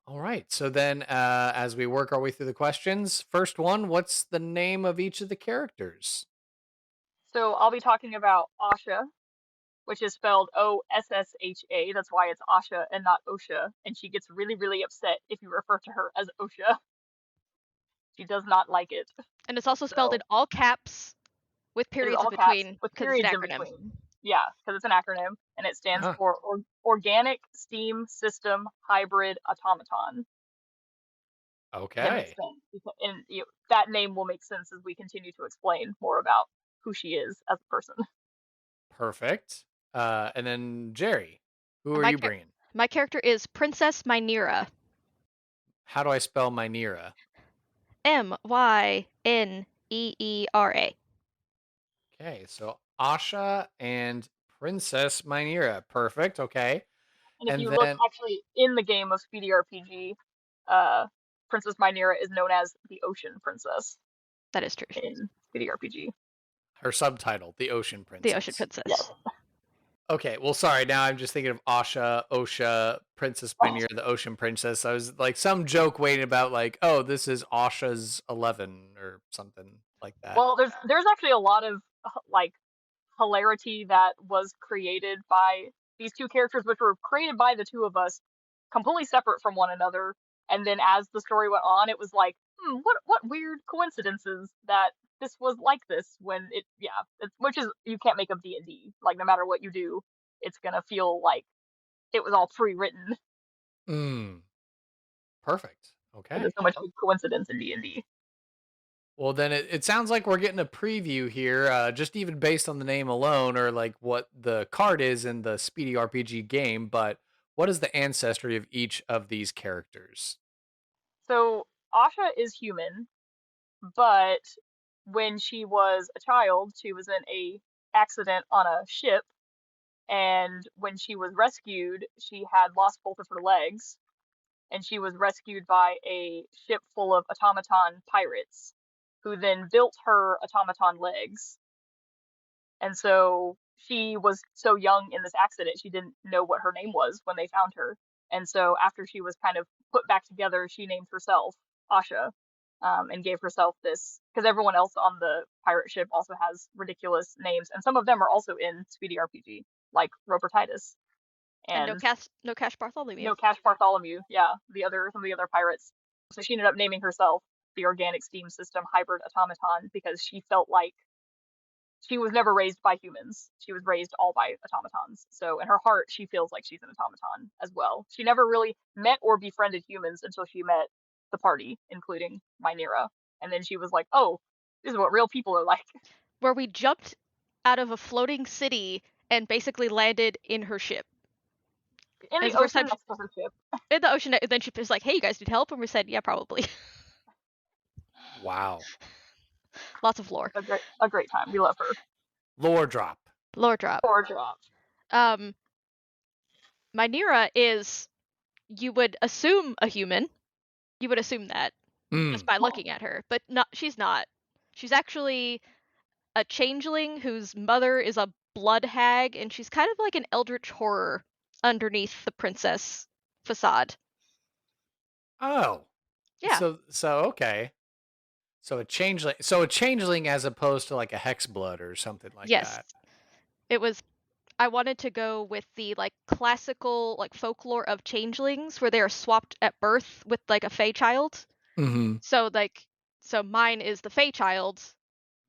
All right. So then as we work our way through the questions, first one, what's the name of each of the characters? So I'll be talking about O.S.H.A, which is spelled O.S.S.H.A. That's why it's O.S.H.A and not O.S.H.A. And she gets really, really upset if you refer to her as O.S.H.A. She does not like it. And it's also spelled in all caps with periods in between. With periods in between. Yeah, because it's an acronym, and it stands for Organic Steam System Hybrid Automaton. Okay. And that name will make sense as we continue to explain more about who she is as a person. Perfect. And then Jeri, who are you bringing? My character is Princess Myneera. How do I spell Myneera? Myneera. Okay, so O.S.H.A and Princess Myneera. Perfect. Okay. And if And you look then, actually in the game of SpeedyRPG, uh, Princess Myneera is known as the Ocean Princess That is true. in SpeedyRPG. her subtitle, The Ocean The Ocean Princess. Princess. Yes. Okay, well, sorry. Now I'm just thinking of O.S.H.A, Princess Myneera, the Ocean Princess. I was like some joke waiting about like, oh, this is O.S.H.A's 11 or something like that. Well, there's actually a lot of like hilarity that was created by these two characters, which were created by the two of us, completely separate from one another. And then as the story went on, it was like, what weird coincidences that this was like this when which is you can't make up D&D. Like no matter what you do, it's gonna feel like it was all pre-written. Mm, perfect. Okay. There's so much coincidence in D&D. Well, then it sounds like we're getting a preview here, just even based on the name alone, or like what the card is in the Speedy RPG game. But what is the ancestry of each of these characters? So Asha is human, but when she was a child, she was in a accident on a ship, and when she was rescued, she had lost both of her legs, and she was rescued by a ship full of automaton pirates, who then built her automaton legs. And so she was so young in this accident, she didn't know what her name was when they found her. And so after she was kind of put back together, she named herself Asha, and gave herself this, because everyone else on the pirate ship also has ridiculous names, and some of them are also in Speedy RPG, like Roper Titus And and no Cash Bartholomew. no Cash Bartholomew. Yeah, some of the other pirates. So she ended up naming herself the Organic Steam System Hybrid Automaton because she felt like she was never raised by humans. She was raised all by automatons. So in her heart, she feels like she's an automaton as well. She never really met or befriended humans until she met the party, including Myneera. And then she was like, oh, this is what real people are like. Where we jumped out of a floating city and basically landed in her ship. In It was the the first ocean time next to her ship. in the ocean, and then she was like, "Hey, you guys need help?" And we said, "Yeah, probably." Wow. Lots of lore. A great time. We love her. Lore drop. Lore drop. Lore drop. Myneera is, you would assume a human. You would assume that just by looking at her, but she's not. She's actually a changeling whose mother is a blood hag, and she's kind of like an eldritch horror underneath the princess facade. Oh. Yeah. So okay. So a changeling as opposed to like a hexblood or something like Yes. that. It was, I wanted to go with the like classical like folklore of changelings where they are swapped at birth with like a fey child. Mm-hmm. So mine is the fey child,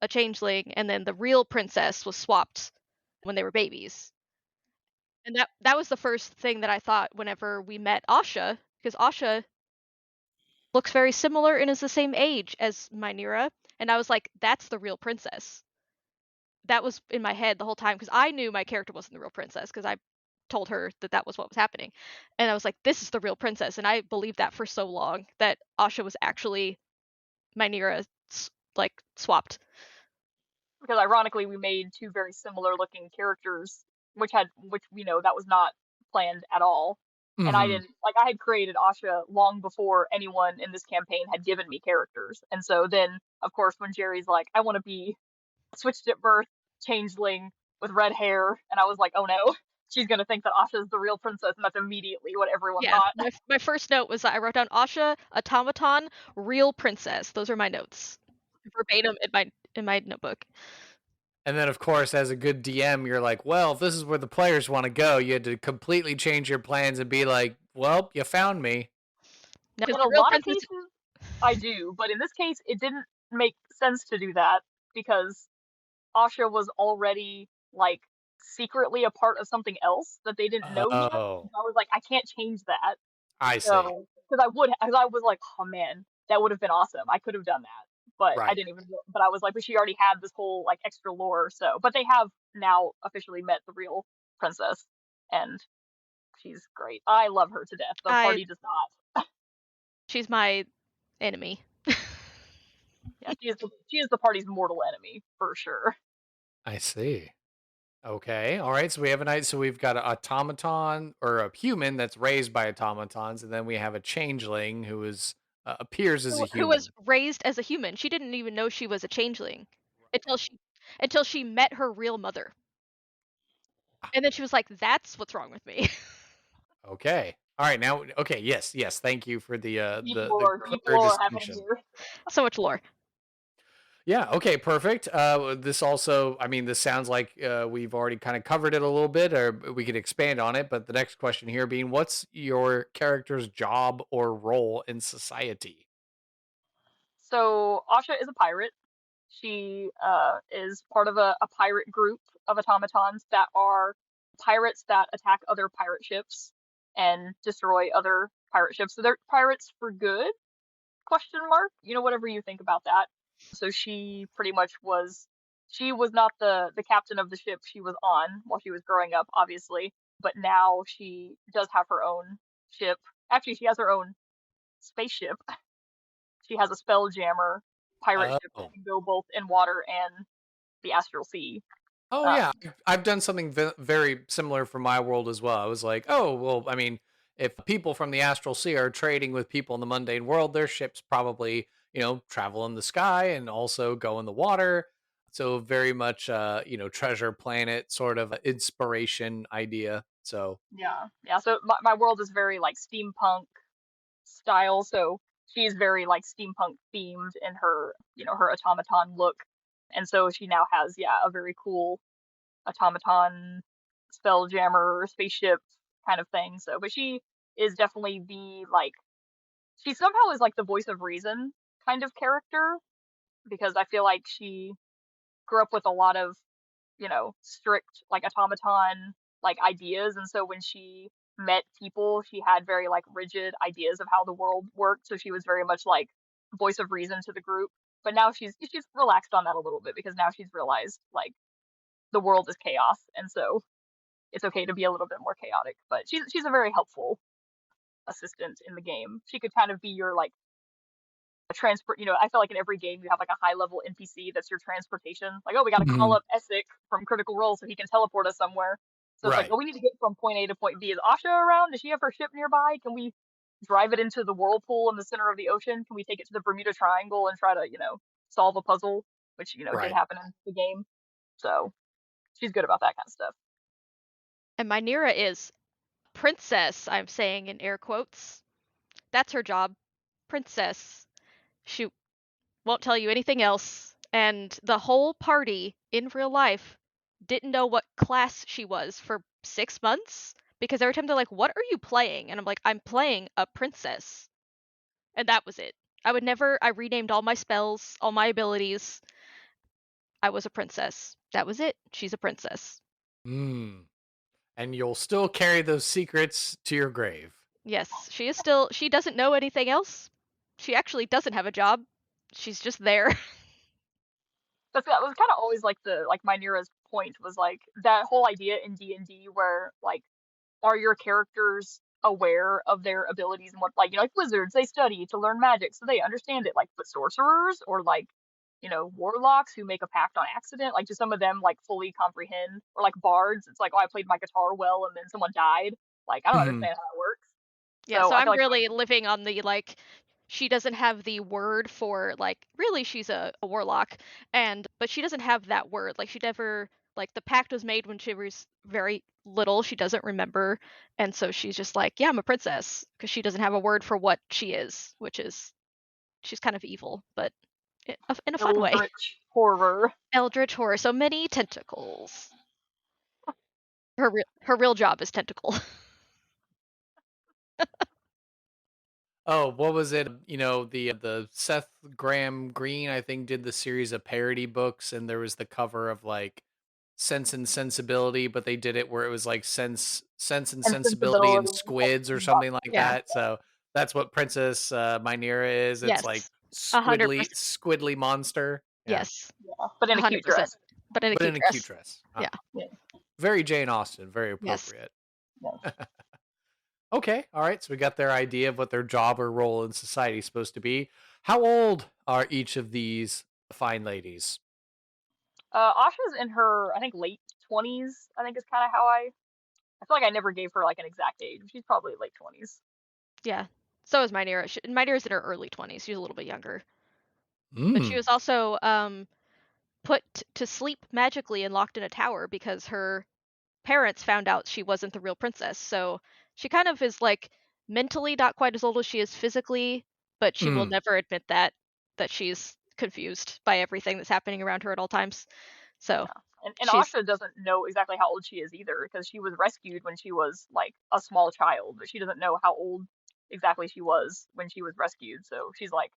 a changeling, and then the real princess was swapped when they were babies. And that was the first thing that I thought whenever we met O.S.H.A, because O.S.H.A looks very similar and is the same age as Myneera, and I was like, that's the real princess. That was in my head the whole time because I knew my character wasn't the real princess because I told her that was what was happening, and I was like, this is the real princess, and I believed that for so long that O.S.H.A was actually Myneera, like swapped. Because ironically, we made two very similar looking characters, which we know that was not planned at all. And I didn't I had created Asha long before anyone in this campaign had given me characters. And so then, of course, when Jeri's like, I want to be switched at birth changeling with red hair, and I was like, oh no, she's gonna think that Asha's the real princess, and that's immediately what everyone thought. My first note was that I wrote down O.S.H.A, automaton, real princess. Those are my notes, verbatim in my notebook. And then, of course, as a good DM, you're like, well, if this is where the players want to go, you had to completely change your plans and be like, well, you found me. No, In a lot of cases, I do, but in this case, it didn't make sense to do that because Asha was already like secretly a part of something else that they didn't know yet. Oh, I was like, I can't change that. I see. So, because I was like, oh man, that would have been awesome. I could have done that, but I Right. didn't even. But I was like, but she already had this whole like extra lore. So, but they have now officially met the real princess, and she's great. I love her to death. The party does not. She's my enemy. Yeah, she is the party's mortal enemy for sure. I see. Okay. All right. So we have a night. So we've got an automaton or a human that's raised by automatons, and then we have a changeling who is appears as a Who was human. raised as a human. She didn't even know she was a changeling until she met her real mother. And then she was like, "That's what's wrong with me." Okay. All right. Now. Okay. Yes. Yes. Thank you for the Deep clear lore happening distinction. here. So much lore. Yeah. Okay. Perfect. This also, I mean, this sounds like we've already kind of covered it a little bit, or we could expand on it. But the next question here being, what's your character's job or role in society? So Asha is a pirate. She is part of a pirate group of automatons that are pirates that attack other pirate ships and destroy other pirate ships. So they're pirates for good? Question mark. You know, whatever you think about that. So she pretty much was. She was not the captain of the ship she was on while she was growing up, obviously, but now she does have her own ship. Actually, she has her own spaceship. She has a spelljammer pirate ship that Oh. can go both in water and the astral sea. Oh Uh, yeah, I've done something very similar for my world as well. I was like, oh well, I mean, if people from the astral sea are trading with people in the mundane world, their ships probably travel in the sky and also go in the water. So very much treasure planet sort of inspiration idea. So yeah, yeah. So my world is very like steampunk style. So she's very like steampunk themed in her, her automaton look. And so she now has, yeah, a very cool automaton spelljammer spaceship kind of thing. So, but she is definitely the like, she somehow is like the voice of reason kind of character because I feel like she grew up with a lot of, strict like automaton like ideas. And so when she met people, she had very like rigid ideas of how the world worked. So she was very much like voice of reason to the group. But now she's relaxed on that a little bit because now she's realized like the world is chaos, and so it's okay to be a little bit more chaotic. But she's a very helpful assistant in the game. She could kind of be your like a transport. I feel like in every game you have like a high level NPC that's your transportation. Like, oh, we got to call Mhm. up Essek from Critical Role so he can teleport us somewhere. So it's like, Right, oh, we need to get from point A to point B. Is Asha around? Does she have her ship nearby? Can we drive it into the whirlpool in the center of the ocean? Can we take it to the Bermuda Triangle and try to, solve a puzzle, which did right. happen in the game. So she's good about that kind of stuff. And Myneera is princess, I'm saying in air quotes. That's her job. Princess. She won't tell you anything else. And the whole party in real life didn't know what class she was for 6 months because every time they're like, "What are you playing?" And I'm like, "I'm playing a princess." And that was it. I renamed all my spells, all my abilities. I was a princess. That was it. She's a princess. Mm. And you'll still carry those secrets to your grave. Yes, she doesn't know anything else. She actually doesn't have a job. She's just there. That was kind of always like the like Mynera's point was like that whole idea in D&D where like are your characters aware of their abilities and what like like wizards they study to learn magic so they understand it like but sorcerers or like warlocks who make a pact on accident like do some of them like fully comprehend or like bards it's like oh I played my guitar well and then someone died like I don't Mhm. understand how that works Yeah, so so I feel I'm like really living on the like she doesn't have the word for like really she's a warlock and but she doesn't have that word. Like she never like the pact was made when she was very little. She doesn't remember and so she's just like, "Yeah, I'm a princess" because she doesn't have a word for what she is, which is she's kind of evil, but in a fun way. eldritch horror. Eldritch horror, so many tentacles. Her real job is tentacle. Oh, what was it? The Seth Graham Greene, I think, did the series of parody books, and there was the cover of like Sense and Sensibility, but they did it where it was like Sense and And Sensibility and sensibility like Squids or not something like Yeah. that. So that's what Princess Myneera is. It's like Yes. 100%. squiddly monster. Yeah, Yes. yeah but in a cute 100%. dress. But in a but cute in a cute dress. dress. Yeah. Yeah. Very Jane Austen. Very Yes. appropriate. Yes. Okay, all right. So we got their idea of what their job or role in society is supposed to be. How old are each of these fine ladies? Asha's in her, I think, late 20s. I think is kind of how I feel like I never gave her like an exact age. She's probably late 20s. Yeah. So is Myneera. Myneera's in her early 20s. She's a little bit younger. But she Mm. was also put to sleep magically and locked in a tower because her parents found out she wasn't the real princess. So she kind of is like mentally not quite as old as she is physically, but she will Mm. never admit that she's confused by everything that's happening around her at all times. So And she's Asha doesn't know exactly how old she is either because she was rescued when she was like a small child, but she doesn't know how old exactly she was when she was rescued. So she's like,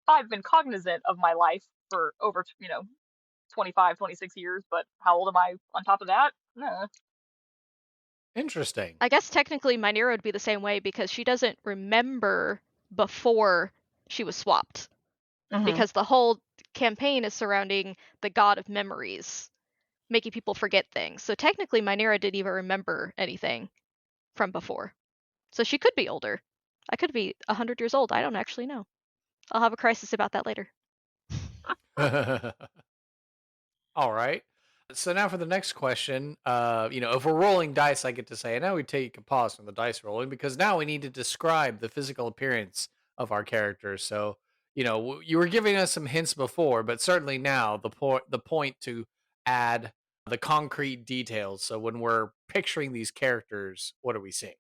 I've been cognizant of my life for over, 25, 26 years, but how old am I on top of that? Nah. Interesting. I guess technically Myneera would be the same way because she doesn't remember before she was swapped. Hmm. Because the whole campaign is surrounding the god of memories, making people forget things. So technically Myneera didn't even remember anything from before. So she could be older. I could be 100 years old. I don't actually know. I'll have a crisis about that later. All right. So now for the next question, if we're rolling dice, I get to say, and now we take a pause from the dice rolling because now we need to describe the physical appearance of our characters. So, you were giving us some hints before, but certainly now the point to add the concrete details. So when we're picturing these characters, what are we seeing?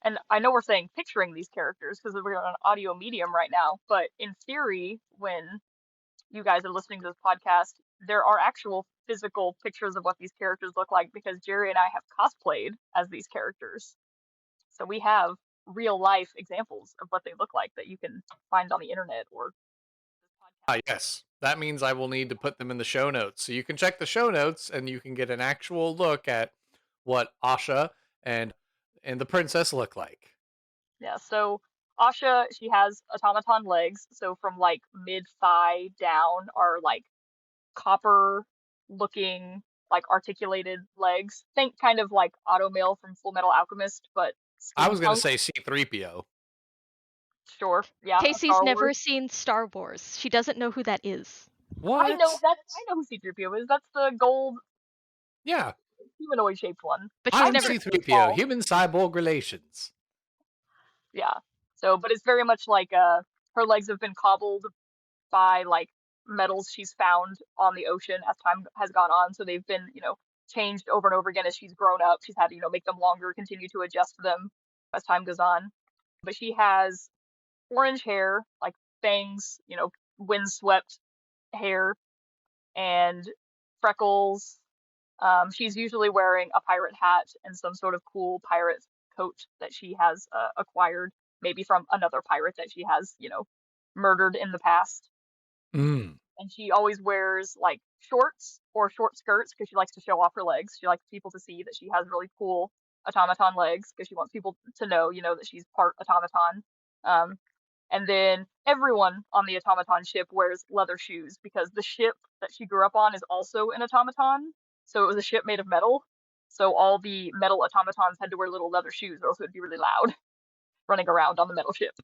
And I know we're saying picturing these characters because we're on an audio medium right now, but in theory, when you guys are listening to this podcast, there are actual physical pictures of what these characters look like because Jeri and I have cosplayed as these characters. So we have real life examples of what they look like that you can find on the internet or this podcast. Yes. That means I will need to put them in the show notes. So you can check the show notes and you can get an actual look at what Asha and the princess look like. Yeah, so Asha, she has automaton legs, so from like mid thigh down are like copper looking, like articulated legs. Think kind of like Automail from Full Metal Alchemist, but I was going to steampunk. say C3PO. Sure, yeah, a Casey's Star never Wars. seen Star Wars. She doesn't know who that is. What? I know who C-3PO is. That's the gold Yeah, humanoid shaped one. But I she's am I'm never just too C3PO, small. human cyborg relations. Yeah. So, but it's very much like her legs have been cobbled by like metals she's found on the ocean as time has gone on. So they've been, changed over and over again as she's grown up. She's had to, make them longer, continue to adjust them as time goes on. But she has orange hair, like bangs, windswept hair, and freckles. She's usually wearing a pirate hat and some sort of cool pirate coat that she has acquired, maybe from another pirate that she has, murdered in the past. Mm. And she always wears like shorts or short skirts because she likes to show off her legs. She likes people to see that she has really cool automaton legs because she wants people to know, that she's part automaton. Um, and then everyone on the automaton ship wears leather shoes because the ship that she grew up on is also an automaton. So it was a ship made of metal. So all the metal automatons had to wear little leather shoes or else it would be really loud running around on the metal ship.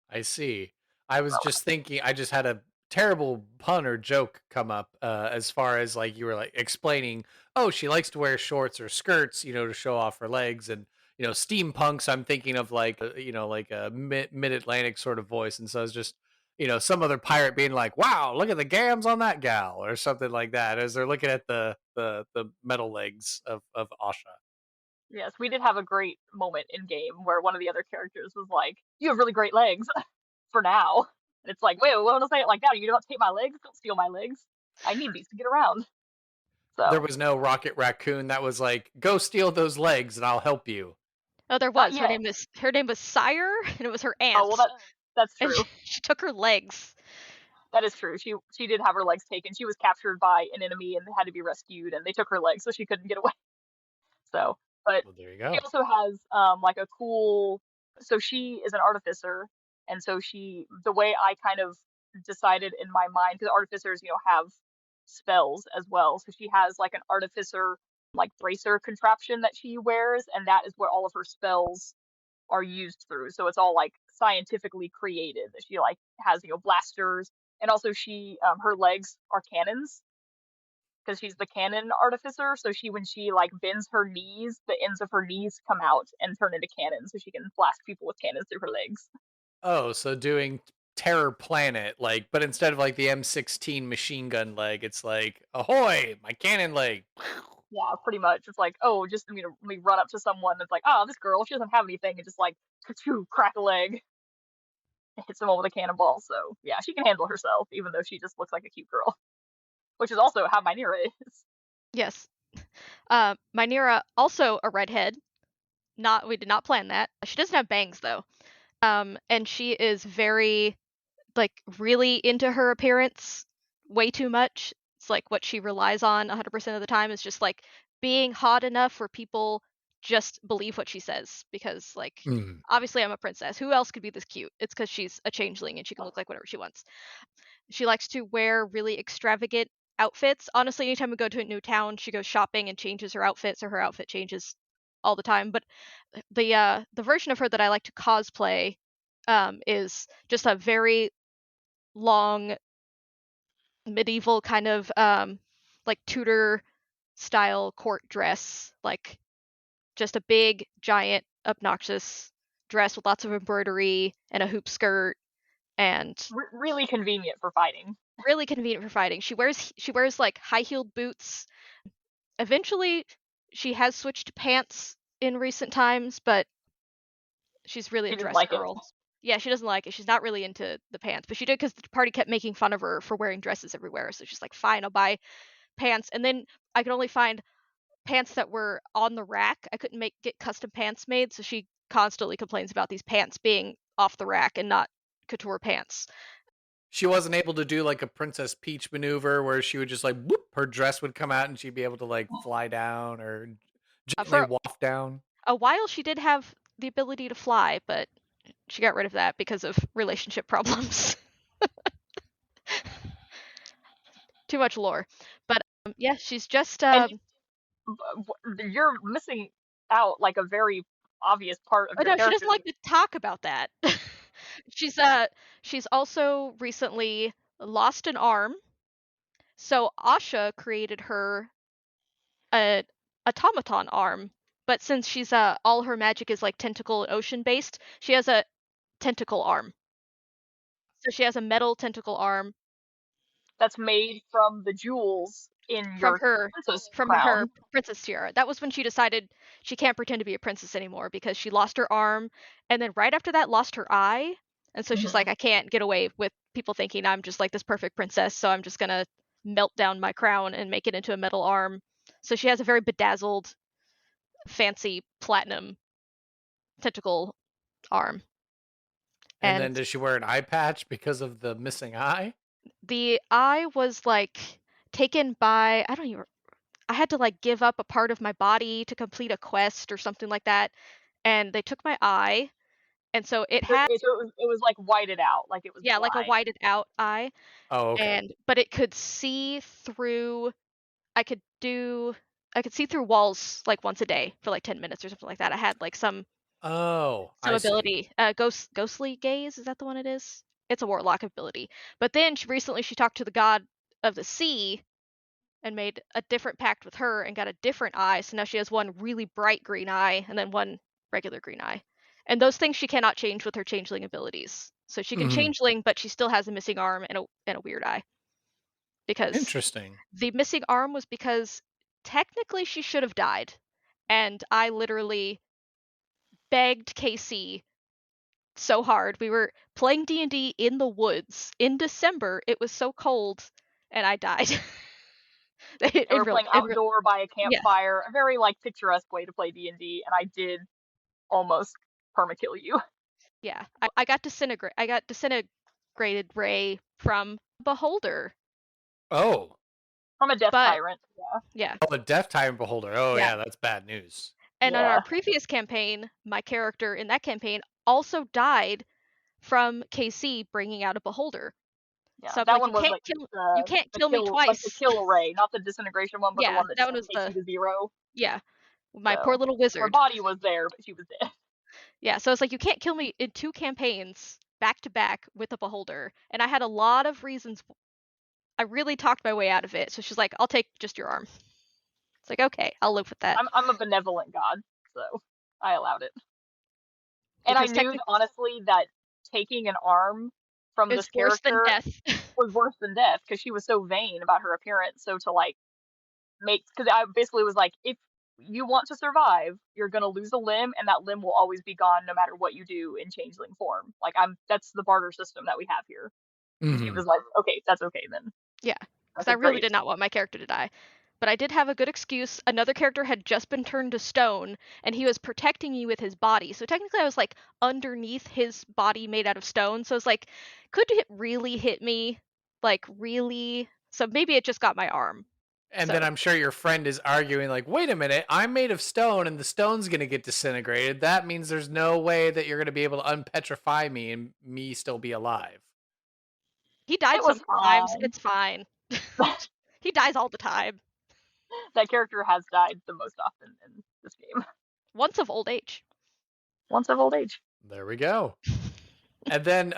I see. I was just thinking, I just had a terrible pun or joke come up as far as like you were like explaining, oh, she likes to wear shorts or skirts, to show off her legs. And, steampunks, I'm thinking of like, like a mid-Atlantic sort of voice. And so it's just, some other pirate being like, wow, look at the gams on that gal or something like that as they're looking at the metal legs of Asha. Yes, we did have a great moment in game where one of the other characters was like, "You have really great legs for now." And it's like, wait, don't say it like that. You don't take my legs. Don't steal my legs. I need these to get around. There So was no Rocket Raccoon that was like, go steal those legs and I'll help you. Oh, there not was. Her yet. name was Sire, and it was her Oh well, aunt. that's And true. she took her legs. That is true. She did have her legs taken. She was captured by an enemy and had to be rescued, and they took her legs so she couldn't get away. So, but Well, there you she go. also has like a cool. So she is an artificer, and so the way I kind of decided in my mind because artificers have spells as well. So she has like an artificer like bracer contraption that she wears, and that is what all of her spells are used through. So it's all like scientifically created. She like has blasters, and also she her legs are cannons. because she's the cannon artificer. So when she like bends her knees, the ends of her knees come out and turn into cannons, so she can blast people with cannons through her legs. Oh, so doing Terror Planet, like, but instead of like the M16 machine gun leg, it's like, ahoy, my cannon leg. Yeah, pretty much. It's like, oh, just let me run up to someone that's like, oh, this girl, she doesn't have anything, and just like, crack a leg, and hit someone with a cannonball. So yeah, she can handle herself, even though she just looks like a cute girl, which is also how Myneera is. Yes. Myneera, also a redhead. We did not plan that. She doesn't have bangs though. And she is very, like, really into her appearance, way too much. It's like what she relies on 100% of the time is just like being hot enough where people just believe what she says, because like obviously I'm a princess. Who else could be this cute? It's because she's a changeling and she can look like whatever she wants. She likes to wear really extravagant outfits. Honestly, anytime we go to a new town, she goes shopping and changes her outfit, so her outfit changes all the time. But the version of her that I like to cosplay is just a very long medieval kind of like Tudor style court dress, like just a big giant obnoxious dress with lots of embroidery and a hoop skirt, and Really convenient for fighting. really convenient for fighting. She wears like high-heeled boots. Eventually she has switched to pants in recent times, but she's really She a didn't dress like it. girl. Yeah, she doesn't like it. She's not really into the pants, but she did because the party kept making fun of her for wearing dresses everywhere. So she's like, fine, I'll buy pants. And then I could only find pants that were on the rack. I couldn't get custom pants made, so she constantly complains about these pants being off the rack and not couture pants. She wasn't able to do like a Princess Peach maneuver where she would just like whoop, her dress would come out and she'd be able to like fly down or gently For waft down. a while, she did have the ability to fly, but she got rid of that because of relationship problems. Too much lore. But yeah, she's just And you're missing out like a very obvious part of oh your no, she character. doesn't like to talk about that. She's also recently lost an arm. So O.S.H.A created her a automaton arm, but since she's all her magic is like tentacle and ocean based, she has a tentacle arm. So she has a metal tentacle arm That's made from the jewels in from your her princess crown. princess tiara. That was when she decided she can't pretend to be a princess anymore because she lost her arm, and then right after that lost her eye. And so she's like, I can't get away with people thinking I'm just like this perfect princess, so I'm just gonna melt down my crown and make it into a metal arm. So she has a very bedazzled, fancy platinum tentacle arm. And then And does she wear an eye patch because of the missing eye? the eye was like taken by, I had to like give up a part of my body to complete a quest or something like that, and they took my eye, and so it had, It was like whited out, like it was yeah, like a blind. whited out eye. Oh, okay. But it could see through, I could see through walls like once a day for like 10 minutes or something like that. I had like some Oh, I see. ability. Ghostly gaze, is that the one it is? It's a warlock ability. But then recently she talked to the god of the sea and made a different pact with her and got a different eye. So now she has one really bright green eye and then one regular green eye. And those things she cannot change with her changeling abilities. So she can changeling, but she still has a missing arm and a weird eye. Because Interesting. the missing arm was because technically she should have died. And I literally begged KC so hard. We were playing D&D in the woods in December. It was so cold and I died. And we're playing outdoor by a yeah. campfire, a very like picturesque way to play D&D, and I did almost permakill you. Yeah, I got disintegrated ray from Beholder. Oh. From a death tyrant. Yeah. Oh, a death tyrant beholder. Oh yeah, that's bad news. And on our previous campaign, my character in that campaign also died from KC bringing out a beholder. Yeah, so that one was you can't kill me twice. Like the kill ray, not the disintegration one, but the one that just takes you to zero. Yeah, my poor little wizard. Her body was there, but she was dead. Yeah, so it's like you can't kill me in 2 campaigns back to back with a beholder, and I had a lot of reasons I really talked my way out of it. So she's like, I'll take just your arm. It's like, okay, I'll live with that. I'm a benevolent god, so I allowed it. And I Because knew, technically honestly, that taking an arm from it's this worse than character death. was worse than death, because she was so vain about her appearance. So to, like, because I basically was like, if you want to survive, you're gonna lose a limb, and that limb will always be gone no matter what you do in changeling form. Like, that's the barter system that we have here. And she Mhm. was like, okay, that's okay then. Yeah, I because said, I really great. did not want my character to die. But I did have a good excuse. Another character had just been turned to stone, and he was protecting me with his body. So technically, I was like underneath his body made out of stone. So I was like, could it really hit me? Like, really? So maybe it just got my arm. And So then I'm sure your friend is arguing, like, wait a minute, I'm made of stone and the stone's going to get disintegrated. That means there's no way that you're going to be able to unpetrify me and me still be alive. he died It was sometimes. fine. It's fine. He dies all the time. That character has died the most often in this game. Once of old age. Once of old age. There we go. And then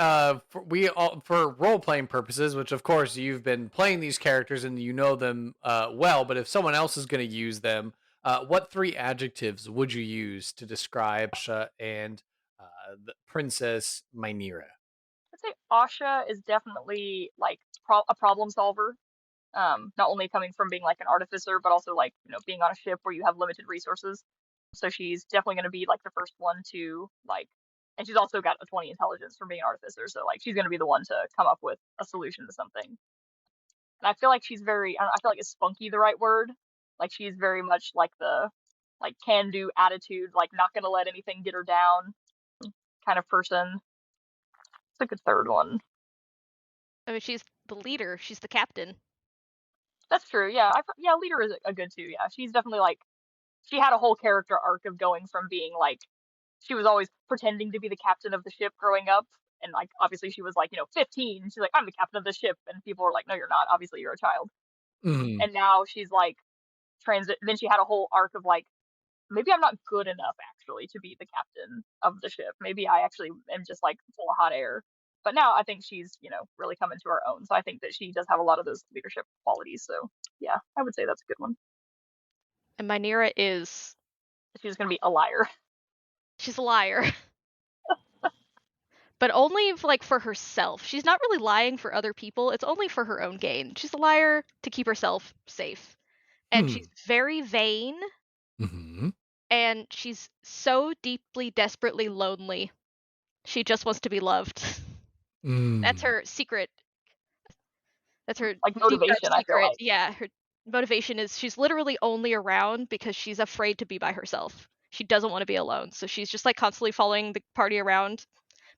for role playing purposes, which of course you've been playing these characters and you know them well, but if someone else is going to use them, what 3 adjectives would you use to describe O.S.H.A and the Princess Myneera? I'd say O.S.H.A is definitely, like, a problem solver. Not only coming from being like an artificer, but also, like, being on a ship where you have limited resources. So she's definitely going to be like the first one to, like, and she's also got a 20 intelligence from being an artificer. So, like, she's going to be the one to come up with a solution to something. And I feel like she's very, I feel like is spunky the right word? Like, she's very much like the, like, can do attitude, like, not going to let anything get her down kind of person. It's a good third one. I mean, she's the leader. She's the captain. That's true. Yeah. Yeah, leader is a good too. Yeah. She's definitely, like, she had a whole character arc of going from being, like, she was always pretending to be the captain of the ship growing up. And, like, obviously she was, like, 15. She's like, I'm the captain of the ship. And people are like, no, you're not. Obviously you're a child. Mhm. And now she's, like, then she had a whole arc of, like, maybe I'm not good enough actually to be the captain of the ship. Maybe I actually am just, like, full of hot air. But now I think she's, really coming to her own. So I think that she does have a lot of those leadership qualities. So yeah, I would say that's a good one. And Myneera is. She's going to be a liar. She's a liar. But only like for herself. She's not really lying for other people. It's only for her own gain. She's a liar to keep herself safe. And she's very vain. Mhm. And she's so deeply, desperately lonely. She just wants to be loved. That's her secret. That's her Like, deep, motivation, dark I feel secret. like. Yeah, her motivation is she's literally only around because she's afraid to be by herself. She doesn't want to be alone. So she's just like constantly following the party around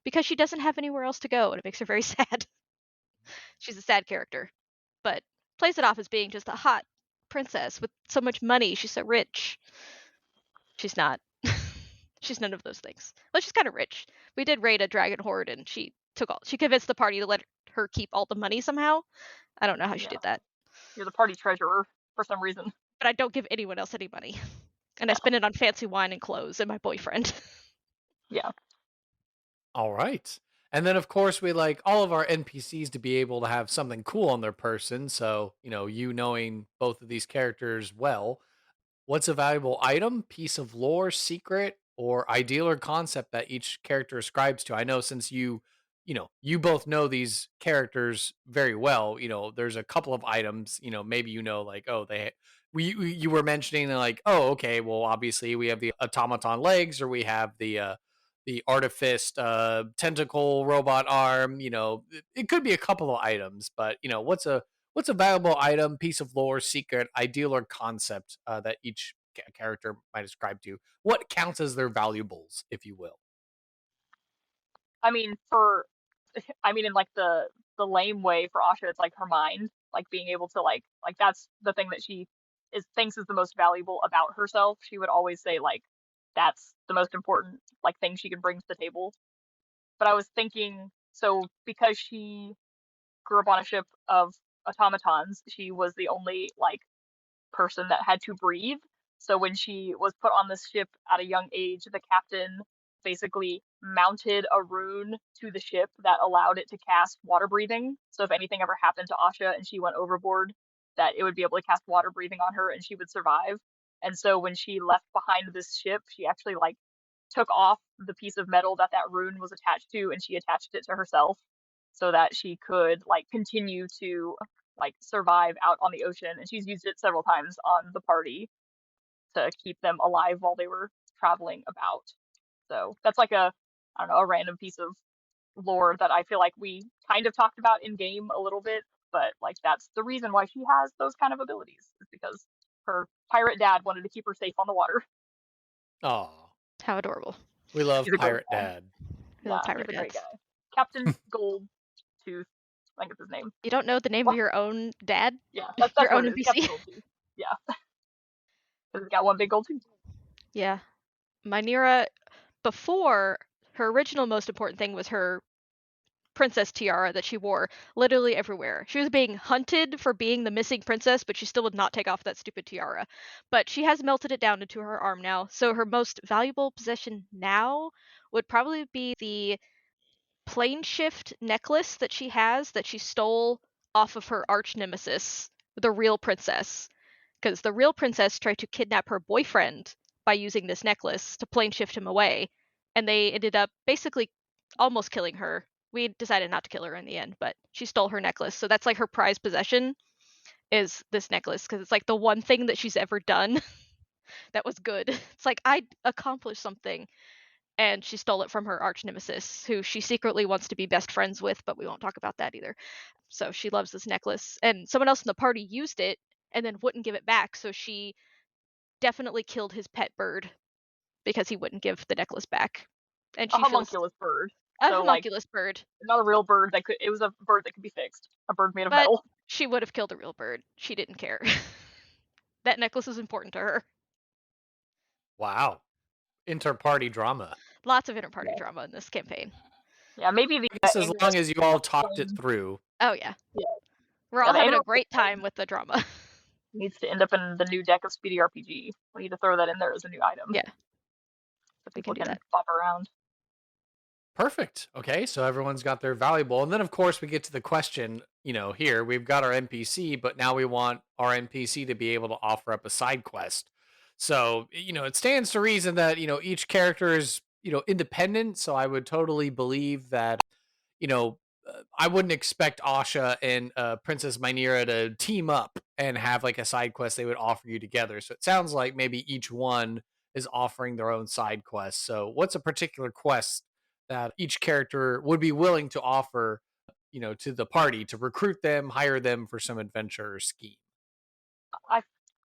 because she doesn't have anywhere else to go, and it makes her very sad. She's a sad character, but plays it off as being just a hot princess with so much money. She's so rich. She's not. She's none of those things. Well, she's kind of rich. We did raid a dragon horde, and she convinced the party to let her keep all the money somehow. I don't know how she did that. You're the party treasurer for some reason. But I don't give anyone else any money. And I spend it on fancy wine and clothes and my boyfriend. Yeah. All right. And then, of course, we like all of our NPCs to be able to have something cool on their person. So, you knowing both of these characters well, what's a valuable item, piece of lore, secret, or ideal or concept that each character ascribes to? I know since you both know these characters very well, there's a couple of items, maybe like, oh, you were mentioning like, oh, okay, well, obviously we have the automaton legs or we have the artifice tentacle robot arm, it could be a couple of items, but what's a valuable item, piece of lore, secret, ideal, or concept that each character might ascribe to? What counts as their valuables, if you will? I mean, in, like, the lame way for O.S.H.A, it's like her mind, like, being able to, like, that's the thing that she thinks is the most valuable about herself. She would always say, like, that's the most important, like, thing she can bring to the table. But I was thinking, so because she grew up on a ship of automatons, she was the only, like, person that had to breathe. So when she was put on this ship at a young age, the captain basically mounted a rune to the ship that allowed it to cast water breathing. So if anything ever happened to O.S.H.A and she went overboard, that it would be able to cast water breathing on her and she would survive. And so when she left behind this ship, she actually like took off the piece of metal that that rune was attached to and she attached it to herself so that she could like continue to like survive out on the ocean. And she's used it several times on the party to keep them alive while they were traveling about. So that's like a, I don't know, a random piece of lore that I feel like we kind of talked about in game a little bit, but like that's the reason why she has those kind of abilities, is because her pirate dad wanted to keep her safe on the water. Oh, How adorable. we love He's a great Pirate guy. Dad. We love Yeah, pirate he's a great dads. guy. Captain Goldtooth, I think it's his name. You don't know the name What? of your own dad? Yeah, that's Your what own it is. NPC? Captain Goldtooth. Yeah, because he's got one big gold tooth. Yeah. Myneera, before, her original most important thing was her princess tiara that she wore literally everywhere. She was being hunted for being the missing princess, but she still would not take off that stupid tiara. But she has melted it down into her arm now, so her most valuable possession now would probably be the plane shift necklace that she has that she stole off of her arch nemesis, the real princess. Because the real princess tried to kidnap her boyfriend by using this necklace to plane shift him away, and they ended up basically almost killing her. We decided not to kill her in the end, but she stole her necklace. So that's like her prized possession is this necklace, because it's like the one thing that she's ever done that was good. It's like I accomplished something, and she stole it from her arch nemesis, who she secretly wants to be best friends with, but we won't talk about that either. So she loves this necklace, and someone else in the party used it and then wouldn't give it back, so she definitely killed his pet bird because he wouldn't give the necklace back. And A she feels homunculus bird. a So like homunculus bird, not a real bird that could. It was a bird that could be fixed. A bird made of but metal. she would have killed a real bird. She didn't care. That necklace is important to her. Wow. Inter-party drama. Lots of inter-party Yeah. drama in this campaign. Yeah, maybe the I guess as Angry long as you all talked it Plane- through. Oh yeah. Yeah. We're Yeah, all the having a Angry great Plane time with the drama. needs to end up in the new deck of SpeedyRPG. We need to throw that in there as a new item. Yeah. So We people can do can that. bop around. Perfect. Okay, so everyone's got their valuable. And then, of course, we get to the question, here we've got our NPC, but now we want our NPC to be able to offer up a side quest. So, it stands to reason that, each character is, independent. So I would totally believe that, I wouldn't expect O.S.H.A and Princess Myneera to team up and have like a side quest they would offer you together. So it sounds like maybe each one is offering their own side quest. So what's a particular quest that each character would be willing to offer, to the party to recruit them, hire them for some adventure or scheme? I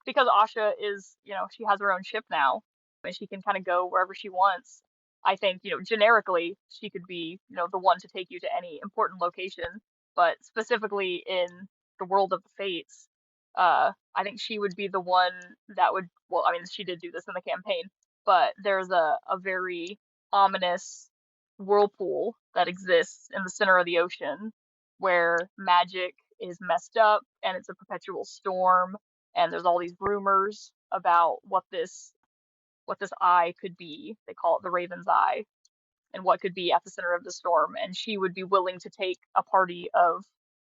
because O.S.H.A is, she has her own ship now, and she can kind of go wherever she wants. I think, generically, she could be, the one to take you to any important location, but specifically in the world of the Fates, I think she would be the one that would, well, I mean, she did do this in the campaign, but there's a very ominous whirlpool that exists in the center of the ocean where magic is messed up and it's a perpetual storm, and there's all these rumors about what this eye could be. They call it the Raven's Eye, and what could be at the center of the storm. And she would be willing to take a party of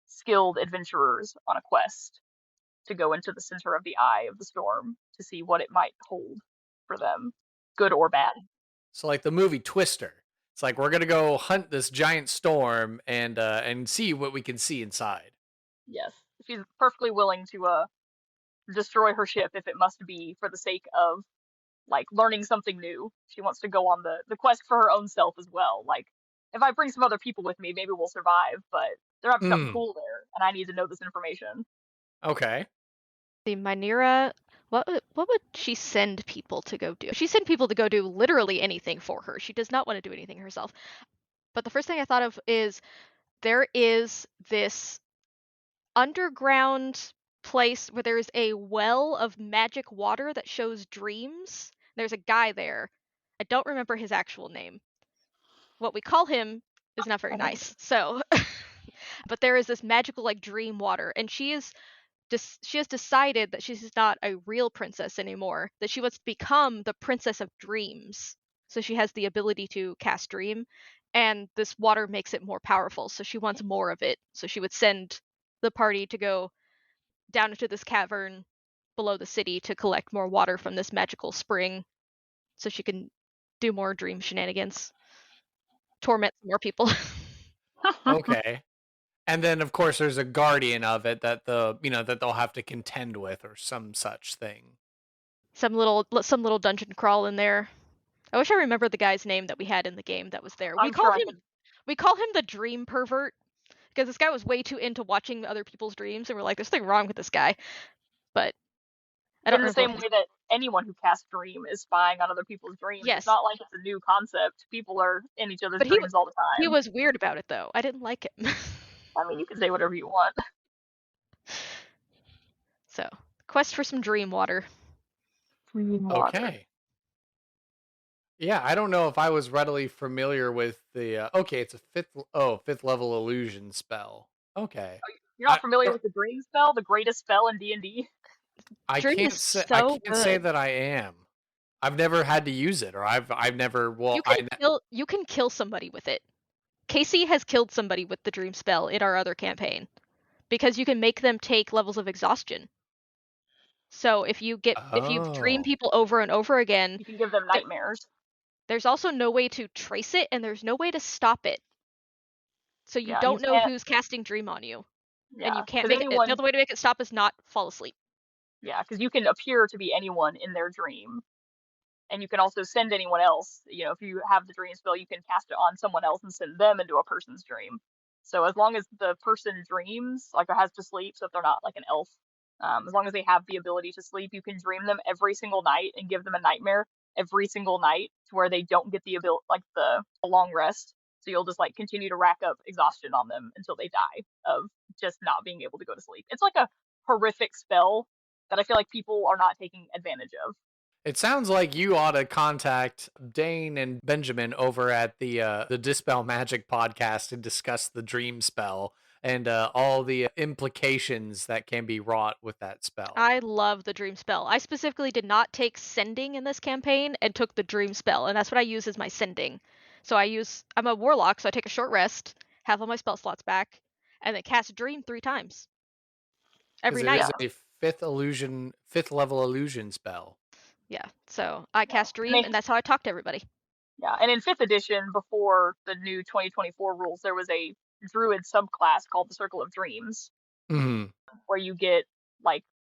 skilled adventurers on a quest to go into the center of the eye of the storm to see what it might hold for them, good or bad. So like the movie Twister. It's like we're gonna go hunt this giant storm and see what we can see inside. Yes, she's perfectly willing to destroy her ship if it must be for the sake of like learning something new. She wants to go on the quest for her own self as well. Like, if I bring some other people with me, maybe we'll survive, but there might be something cool there, and I need to know this information. Okay. The Myneera, what would she send people to go do? She send people to go do literally anything for her. She does not want to do anything herself. But the first thing I thought of is there is this underground place where there's a well of magic water that shows dreams. There's a guy there. I don't remember his actual name. What we call him is not very nice. So, but there is this magical like dream water, and she has decided that she's not a real princess anymore. That she wants to become the princess of dreams. so she has the ability to cast Dream, and this water makes it more powerful, so she wants more of it. So she would send the party to go down into this cavern below the city to collect more water from this magical spring, so she can do more Dream shenanigans, torment more people. Okay. And then of course there's a guardian of it that that they'll have to contend with or some such thing. Some little dungeon crawl in there. I wish I remembered the guy's name that we had in the game that was there. I'm sure I could. We call him the dream pervert because this guy was way too into watching other people's dreams, and we're like, there's something wrong with this guy. But I don't In the remember. same way that anyone who casts Dream is spying on other people's dreams. Yes. It's not like it's a new concept. People are in each other's But dreams all the time. He was weird about it, though. I didn't like him. I mean, you can say whatever you want. So, quest for some dream water. Dream water. Okay. Yeah, I don't know if I was readily familiar with the. Okay, it's a fifth level illusion spell. Okay. You're not familiar with the Dream spell, the greatest spell in D&D? I Dream can't is say so say good. that I am. I've never had to use it, or I've never. Well, You can kill somebody with it. KC has killed somebody with the Dream spell in our other campaign, because you can make them take levels of exhaustion. So if you dream people over and over again, you can give them nightmares. There's also no way to trace it, and there's no way to stop it. So you don't know who's casting Dream on you. Yeah, and you can't make it. The other way to make it stop is not fall asleep. Yeah, because you can appear to be anyone in their dream. And you can also send anyone else. You know, if you have the dream spell, you can cast it on someone else and send them into a person's dream. So as long as the person dreams, like, or has to sleep, so if they're not like an elf, as long as they have the ability to sleep, you can dream them every single night and give them a nightmare every single night to where they don't get the ability, like the long rest. So you'll just like continue to rack up exhaustion on them until they die of just not being able to go to sleep. It's like a horrific spell that I feel like people are not taking advantage of. It sounds like you ought to contact Dane and Benjamin over at the Dispel Magic podcast and discuss the dream spell and all the implications that can be wrought with that spell. I love the dream spell. I specifically did not take sending in this campaign and took the dream spell, and that's what I use as my sending. So I'm a warlock, so I take a short rest, have all my spell slots back, and then cast dream 3 times. Every night. It is a fifth level illusion spell. Yeah, so I cast Dream, and that's how I talk to everybody. Yeah, and in 5th edition, before the new 2024 rules, there was a druid subclass called the Circle of Dreams, where you get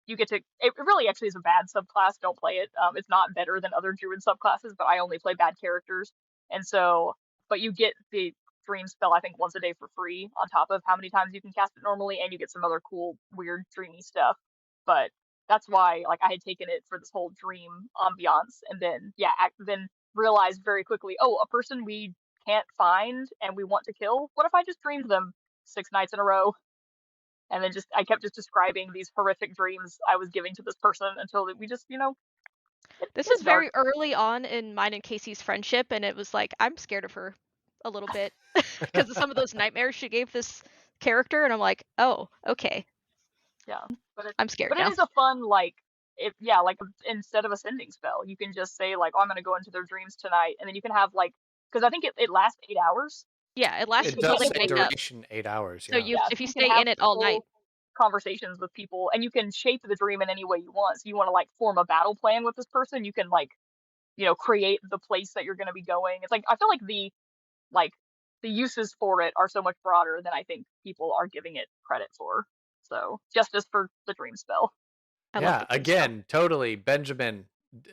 to, it really actually is a bad subclass, don't play it. It's not better than other druid subclasses, but I only play bad characters, and so, but you get the dream spell, I think, once a day for free, on top of how many times you can cast it normally, and you get some other cool, weird, dreamy stuff, but that's why, like, I had taken it for this whole dream ambiance, and then, then realized very quickly, oh, a person we can't find and we want to kill, what if I just dreamed them 6 nights in a row? And then I kept just describing these horrific dreams I was giving to this person until we just, This is very early on in mine and Casey's friendship, and it was like, I'm scared of her a little bit because of some of those nightmares she gave this character, and I'm like, oh, okay. Yeah, but I'm scared. But now. It is a fun, instead of a sending spell, you can just say, like, oh, I'm going to go into their dreams tonight, and then you can have, like, because I think it lasts 8 hours. Yeah, it lasts until they wake up. Duration 8 hours. Yeah. So if you stay in it all night, conversations with people, and you can shape the dream in any way you want. So you want to, like, form a battle plan with this person, you can, like, create the place that you're going to be going. It's like, I feel like the uses for it are so much broader than I think people are giving it credit for. So justice for the dream spell. Again, totally. Benjamin,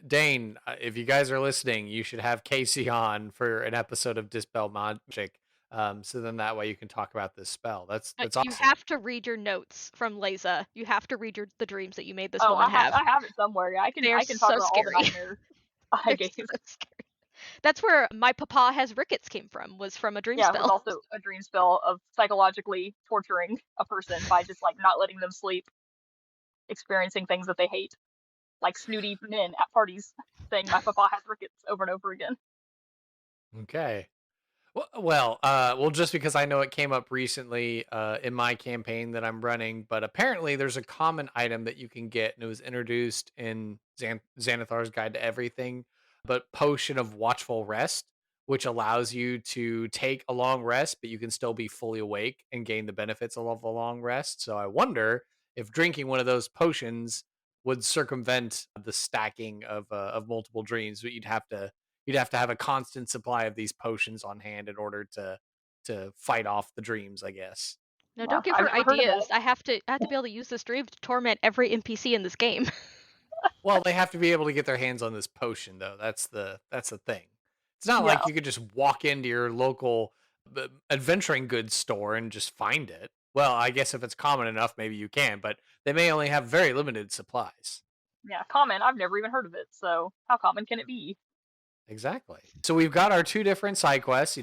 Dane, if you guys are listening, you should have Casey on for an episode of Dispel Magic. So then that way you can talk about this spell. That's awesome. You have to read your notes from Leza. You have to read the dreams that you made this woman have. I have it somewhere. Yeah, I can talk about all the nightmares I gave. So scary. That's where my papa has rickets came from, was from a dream spell. Yeah, it was also a dream spell of psychologically torturing a person by just, like, not letting them sleep, experiencing things that they hate, like snooty men at parties saying my papa has rickets over and over again. Okay. Well, just because I know it came up recently in my campaign that I'm running, but apparently there's a common item that you can get, and it was introduced in Xanathar's Guide to Everything. but Potion of Watchful Rest, which allows you to take a long rest, but you can still be fully awake and gain the benefits of a long rest. So I wonder if drinking one of those potions would circumvent the stacking of multiple dreams, but you'd have to have a constant supply of these potions on hand in order to fight off the dreams, I guess. No, Yeah, don't give I've her never heard of ideas. that. I have to be able to use this dream to torment every NPC in this game. Well, they have to be able to get their hands on this potion, though. That's the thing. It's not Yeah, like you could just walk into your local adventuring goods store and just find it. Well, I guess if it's common enough, maybe you can, but they may only have very limited supplies. yeah, common. I've never even heard of it, so how common can it be? Exactly. So we've got our two different side quests.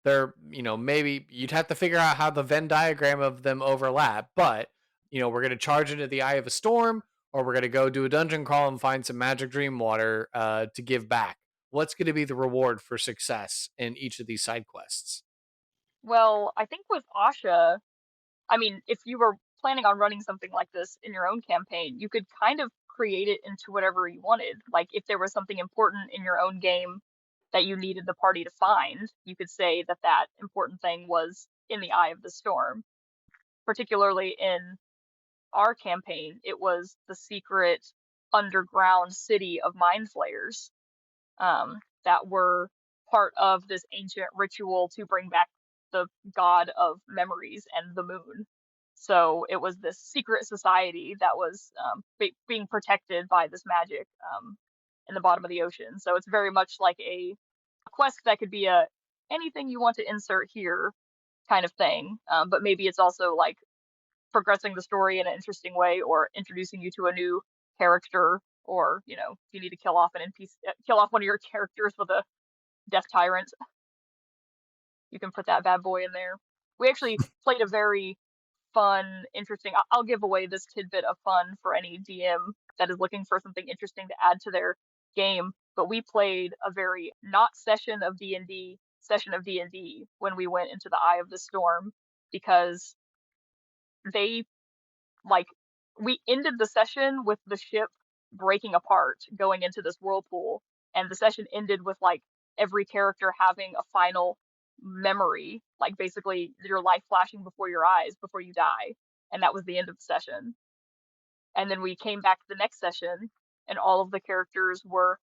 They're, maybe you'd have to figure out how the Venn diagram of them overlap, but, we're going to charge into the Eye of a Storm, or we're going to go do a dungeon crawl and find some magic dream water to give back. What's going to be the reward for success in each of these side quests? Well, I think with O.S.H.A, I mean, if you were planning on running something like this in your own campaign, you could kind of create it into whatever you wanted. Like, if there was something important in your own game that you needed the party to find, you could say that that important thing was in the Eye of the Storm. Particularly in our campaign, it was the secret underground city of mind flayers that were part of this ancient ritual to bring back the god of memories and the moon. So it was this secret society that was being protected by this magic in the bottom of the ocean. So it's very much like a quest that could be a anything you want to insert here kind of thing. But maybe it's also like progressing the story in an interesting way or introducing you to a new character, or if you need to kill off an NPC, kill off one of your characters with a death tyrant, you can put that bad boy in there. We actually played a very fun, interesting. I'll give away this tidbit of fun for any DM that is looking for something interesting to add to their game. But we played a very not session of D&D when we went into the Eye of the Storm, because they like we ended the session with the ship breaking apart going into this whirlpool, and the session ended with like every character having a final memory, like basically your life flashing before your eyes before you die, and that was the end of the session. And then we came back to the next session, and all of the characters were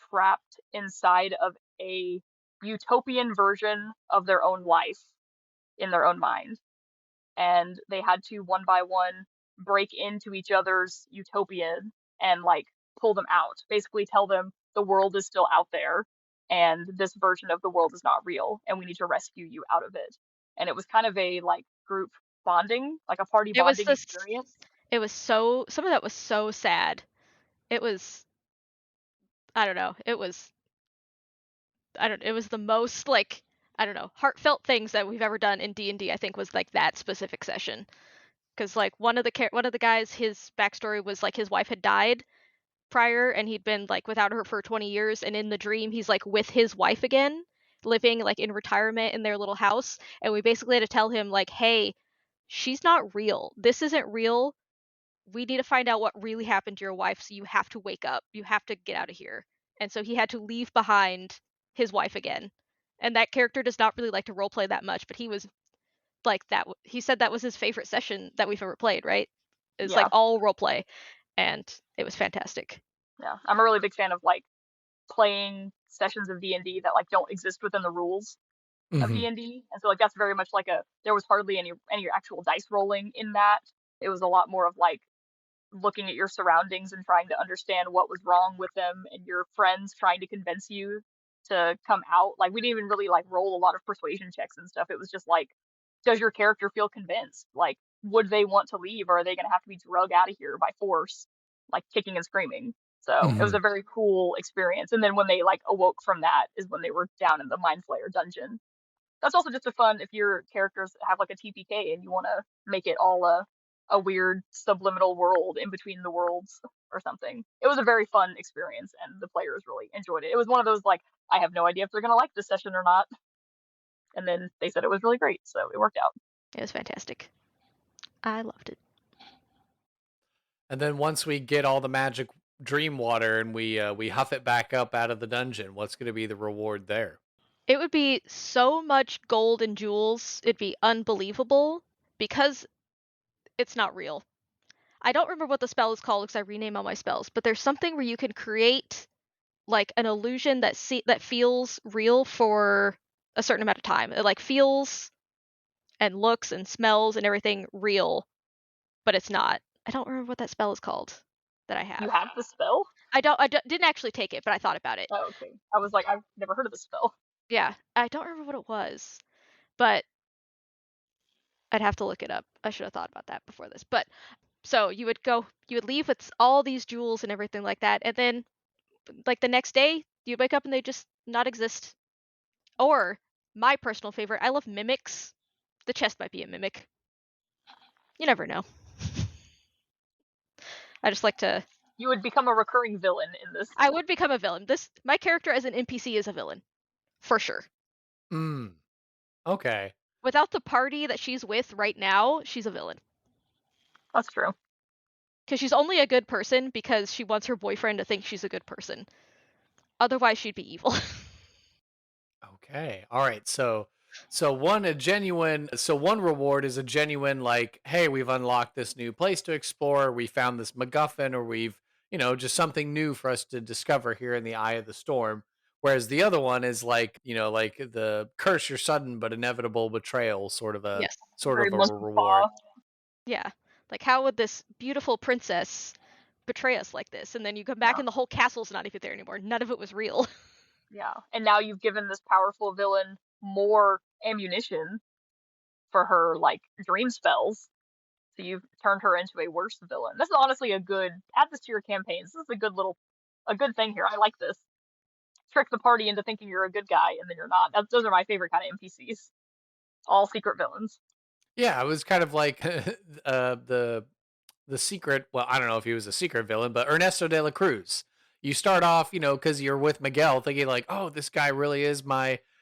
trapped inside of a utopian version of their own life in their own mind, and they had to one by one break into each other's utopian and like pull them out, basically tell them the world is still out there and this version of the world is not real and we need to rescue you out of it. And it was kind of a like group bonding, like a party It was bonding this. experience. It was so. Some of that was so sad. It was. I don't know. It was. I don't. It was the most like. I don't know. Heartfelt things that we've ever done in D&D. I think was like that specific session. Because like one of the guys, his backstory was like his wife had died prior and he'd been like without her for 20 years, and in the dream he's like with his wife again, living like in retirement in their little house, and we basically had to tell him like, hey, she's not real, this isn't real, we need to find out what really happened to your wife, so you have to wake up, you have to get out of here. And so he had to leave behind his wife again, and that character does not really like to roleplay that much, but he was like that. He said that was his favorite session that we've ever played, right? It's Yeah, like all roleplay, and it was fantastic. yeah, I'm a really big fan of like playing sessions of D&D that like don't exist within the rules of Mm-hmm. D&D, and so like that's very much like there was hardly any actual dice rolling in that. It was a lot more of like looking at your surroundings and trying to understand what was wrong with them, and your friends trying to convince you to come out. Like we didn't even really like roll a lot of persuasion checks and stuff. It was just like, does your character feel convinced? Like, would they want to leave, or are they going to have to be drug out of here by force, like kicking and screaming? So it was Mm-hmm. a very cool experience. And then when they like awoke from that is when they were down in the Mind Flayer dungeon. That's also just a fun if your characters have like a TPK and you want to make it all a weird subliminal world in between the worlds or something. It was a very fun experience and the players really enjoyed it. It was one of those like, I have no idea if they're gonna like this session or not. And then they said it was really great, so it worked out. It was fantastic. I loved it. And then once we get all the magic dream water and we huff it back up out of the dungeon, what's going to be the reward there? It would be so much gold and jewels. It'd be unbelievable because it's not real. I don't remember what the spell is called because I rename all my spells, but there's something where you can create like an illusion that feels real for a certain amount of time. It like feels and looks and smells and everything real, but it's not. I don't remember what that spell is called that I have. You have the spell? Didn't actually take it, but I thought about it. Oh, okay. I was like, I've never heard of the spell. Yeah, I don't remember what it was, but I'd have to look it up. I should have thought about that before this. But so you would leave with all these jewels and everything like that, and then like the next day you'd wake up and they just not exist. Or my personal favorite, I love mimics. The chest might be a mimic. You never know. I just like to. You would become a recurring villain in this. I would become a villain. My character as an NPC is a villain, for sure. Okay. Without the party that she's with right now, she's a villain. That's true. Because she's only a good person because she wants her boyfriend to think she's a good person. Otherwise, she'd be evil. Okay. All right. So one reward is a genuine like, hey, we've unlocked this new place to explore, we found this MacGuffin, or we've, just something new for us to discover here in the eye of the storm. Whereas the other one is like, like the curse your sudden but inevitable betrayal, sort of a Yes. reward. Yeah. Like, how would this beautiful princess betray us like this? And then you come back and the whole castle's not even there anymore. None of it was real. Yeah. And now you've given this powerful villain more ammunition for her, like, dream spells. So you've turned her into a worse villain. This is honestly add this to your campaigns. This is a good thing here. I like this. Trick the party into thinking you're a good guy and then you're not. Those are my favorite kind of NPCs. All secret villains. Yeah, it was kind of like the secret. Well, I don't know if he was a secret villain, but Ernesto de la Cruz. You start off, because you're with Miguel, thinking like, oh, this guy really is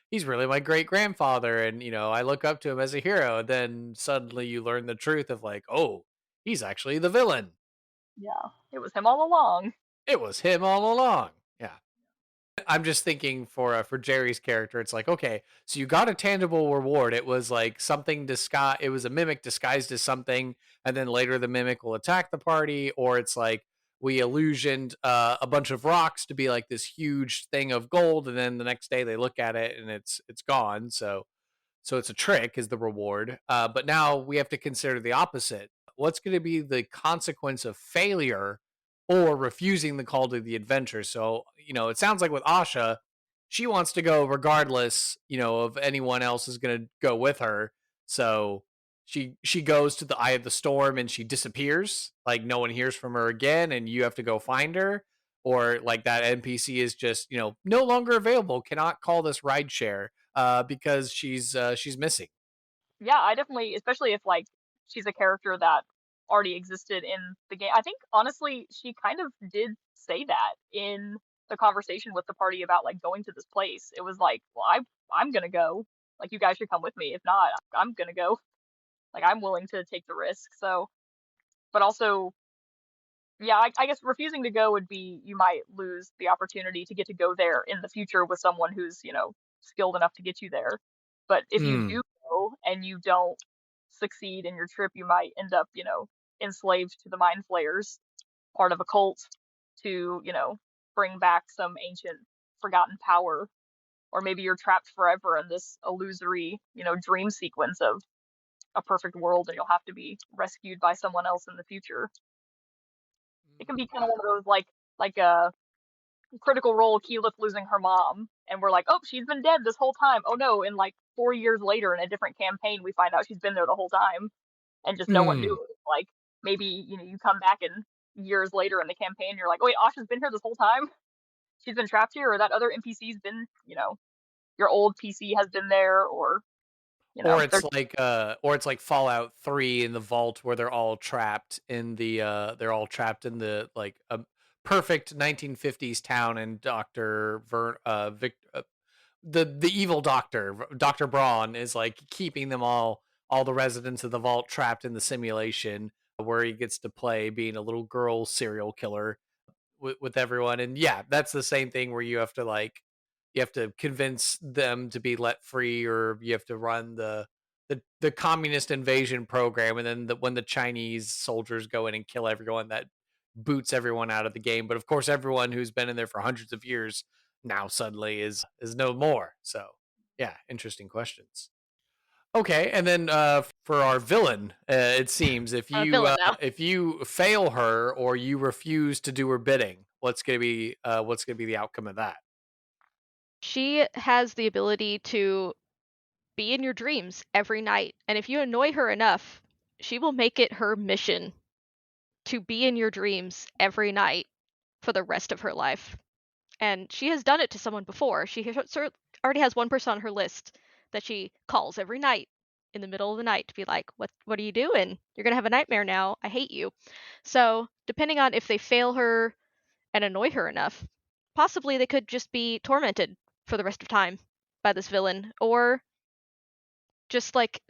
he's really my great grandfather, and I look up to him as a hero. And then suddenly you learn the truth of like, oh, he's actually the villain. Yeah, it was him all along. It was him all along. Yeah. I'm just thinking for Jeri's character, it's like, okay, so you got a tangible reward. It was like something it was a mimic disguised as something, and then later the mimic will attack the party, or it's like we illusioned a bunch of rocks to be like this huge thing of gold, and then the next day they look at it and it's gone. So it's a trick is the reward. But now we have to consider the opposite. What's going to be the consequence of failure or refusing the call to the adventure? So, it sounds like with O.S.H.A, she wants to go regardless, of anyone else is going to go with her. So she goes to the eye of the storm and she disappears. Like no one hears from her again and you have to go find her. Or like that NPC is just, no longer available, cannot call this rideshare because she's missing. Yeah, I definitely, especially if like she's a character that already existed in the game. I think honestly, she kind of did say that in the conversation with the party about like going to this place. It was like, well, I'm gonna go. Like you guys should come with me. If not, I'm gonna go. Like I'm willing to take the risk. So, but also, yeah, I guess refusing to go would be you might lose the opportunity to get to go there in the future with someone who's, skilled enough to get you there. But if you do go and you don't succeed in your trip, you might end up, enslaved to the mind flayers, part of a cult, to, bring back some ancient forgotten power. Or maybe you're trapped forever in this illusory, dream sequence of a perfect world and you'll have to be rescued by someone else in the future. It can be kind of one of those like a Critical Role Keyleth losing her mom, and we're like, oh, she's been dead this whole time. Oh no, and like 4 years later in a different campaign, we find out she's been there the whole time, and just no one knew it. Like maybe you come back in years later in the campaign, you're like, oh wait, O.S.H.A's been here this whole time. She's been trapped here, or that other NPC's been, your old PC has been there, or or it's like Fallout 3 in the vault where they're all trapped in the like a perfect 1950s town, and the evil doctor, Dr. Braun, is like keeping them all the residents of the vault trapped in the simulation where he gets to play being a little girl serial killer. with everyone. And yeah, that's the same thing where you have to convince them to be let free, or you have to run the communist invasion program, and then when the Chinese soldiers go in and kill everyone, that boots everyone out of the game. But of course, everyone who's been in there for hundreds of years now suddenly is no more. So yeah, interesting questions. Okay, and then for our villain, it seems Villain now. if you fail her or you refuse to do her bidding, what's gonna be the outcome of that? She has the ability to be in your dreams every night, and if you annoy her enough, she will make it her mission to be in your dreams every night for the rest of her life. And she has done it to someone before. Already has one person on her list that she calls every night in the middle of the night to be like, what are you doing? You're going to have a nightmare now. I hate you. So, depending on if they fail her and annoy her enough, possibly they could just be tormented for the rest of time by this villain, or just like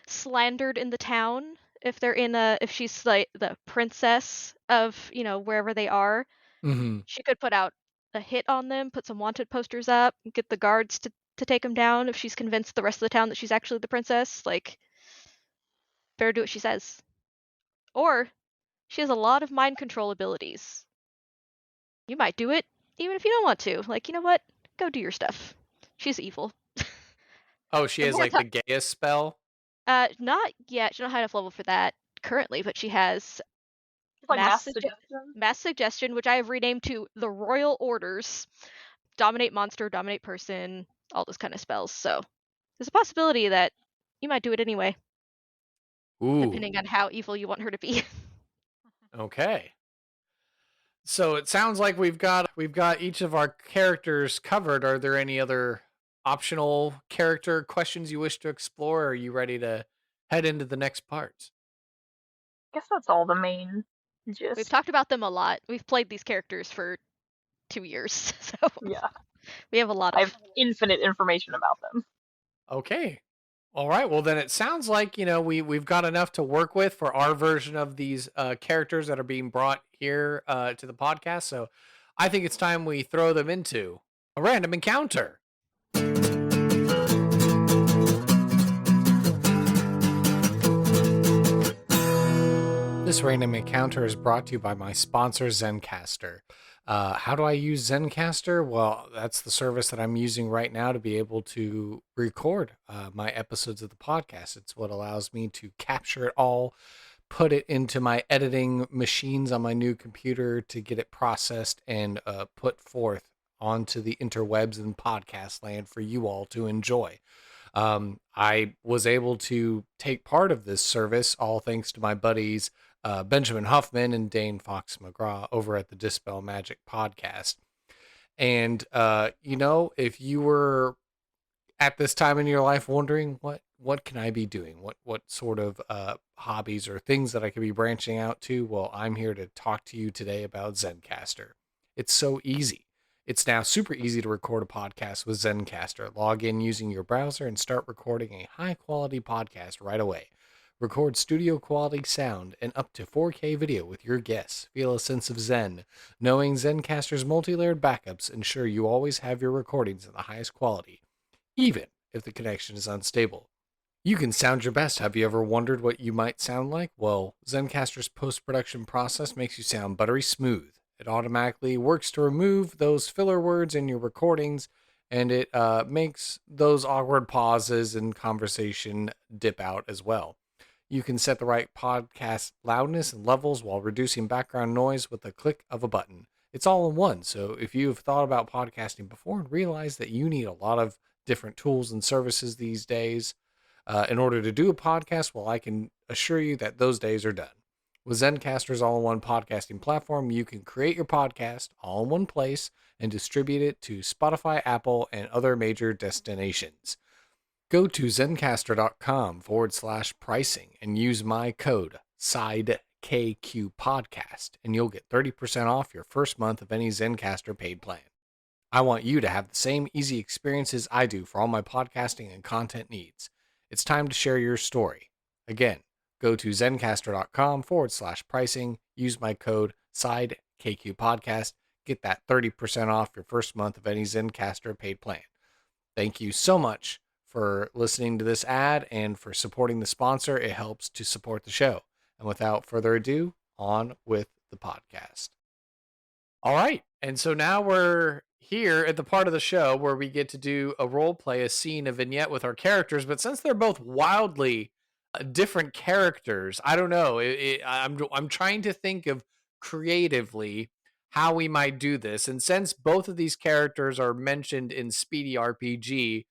slandered in the town if she's like the princess of, wherever they are. Mm-hmm. She could put out a hit on them, put some wanted posters up, get the guards to take them down if she's convinced the rest of the town that she's actually the princess. Like, better do what she says. Or she has a lot of mind control abilities. You might do it even if you don't want to. Like, you know what? Go do your stuff. She's evil. Oh, she has like the gayest spell. Not yet. She don't have enough level for that currently, but she has It's like mass suggestion, which I have renamed to the Royal Orders. Dominate monster, dominate person, all those kind of spells. So there's a possibility that you might do it anyway, Ooh. depending on how evil you want her to be. Okay. So it sounds like we've got each of our characters covered. Are there any other optional character questions you wish to explore? Or are you ready to head into the next part? I guess that's all the main gist. We've talked about them a lot. We've played these characters for 2 years, so Yeah. we have a lot I of. have infinite information about them. Okay. All right. Well, then it sounds like, we've got enough to work with for our version of these characters that are being brought here to the podcast. So I think it's time we throw them into a random encounter. This random encounter is brought to you by my sponsor, Zencastr. How do I use Zencastr? Well, that's the service that I'm using right now to be able to record my episodes of the podcast. It's what allows me to capture it all, put it into my editing machines on my new computer to get it processed and put forth onto the interwebs and podcast land for you all to enjoy. I was able to take part of this service, all thanks to my buddies Benjamin Huffman and Dane Fox McGraw over at the Dispel Magic podcast. And, if you were at this time in your life wondering what can I be doing? What sort of hobbies or things that I could be branching out to? Well, I'm here to talk to you today about Zencastr. It's so easy. It's now super easy to record a podcast with Zencastr. Log in using your browser and start recording a high-quality podcast right away. Record studio-quality sound and up to 4K video with your guests. Feel a sense of zen. Knowing Zencastr's multi-layered backups ensure you always have your recordings in the highest quality, even if the connection is unstable. You can sound your best. Have you ever wondered what you might sound like? Well, Zencastr's post-production process makes you sound buttery smooth. It automatically works to remove those filler words in your recordings, and it makes those awkward pauses in conversation dip out as well. You can set the right podcast loudness and levels while reducing background noise with the click of a button. It's all in one, so if you've thought about podcasting before and realize that you need a lot of different tools and services these days in order to do a podcast, well, I can assure you that those days are done. With Zencastr's all-in-one podcasting platform, you can create your podcast all in one place and distribute it to Spotify, Apple, and other major destinations. Go to zencastr.com/pricing and use my code SIDEKQPodcast, and you'll get 30% off your first month of any Zencastr paid plan. I want you to have the same easy experiences I do for all my podcasting and content needs. It's time to share your story. Again, go to zencastr.com/pricing, use my code KQ Podcast. Get that 30% off your first month of any Zencastr paid plan. Thank you so much for listening to this ad and for supporting the sponsor. It helps to support the show. And without further ado, on with the podcast. All right. And so now we're here at the part of the show where we get to do a role play, a scene, a vignette with our characters. But since they're both wildly different characters, I don't know. I'm trying to think of creatively how we might do this. And since both of these characters are mentioned in SpeedyRPG,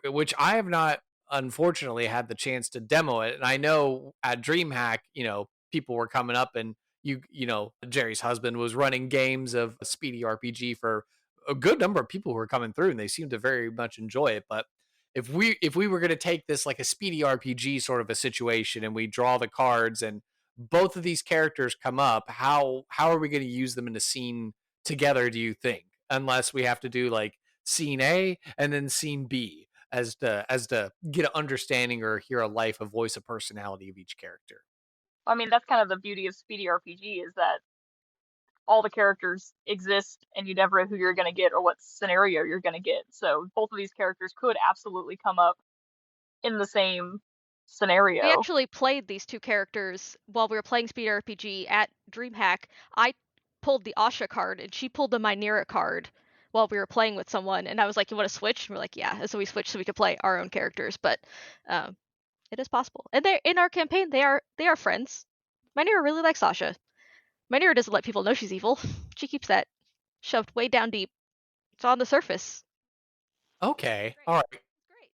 which I have not unfortunately had the chance to demo it, and I know at DreamHack, people were coming up and Jeri's husband was running games of SpeedyRPG for a good number of people who were coming through, and they seemed to very much enjoy it. But if we were going to take this like a SpeedyRPG sort of a situation, and we draw the cards, and both of these characters come up, how are we going to use them in a scene together? Do you think? Unless we have to do like scene A and then scene B as to get an understanding or hear a life, a voice, a personality of each character. I mean, that's kind of the beauty of SpeedyRPG, is that all the characters exist and you never know who you're going to get or what scenario you're going to get. So both of these characters could absolutely come up in the same scenario. We actually played these two characters while we were playing SpeedyRPG at DreamHack. I pulled the O.S.H.A card and she pulled the Myneera card while we were playing with someone, and I was like, "You want to switch?" And we're like, "Yeah." And so we switched so we could play our own characters, but it is possible. And they're in our campaign. They are friends. Myneera really likes O.S.H.A. Myneera doesn't let people know she's evil. She keeps that shoved way down deep. It's on the surface. Okay. All right. Great.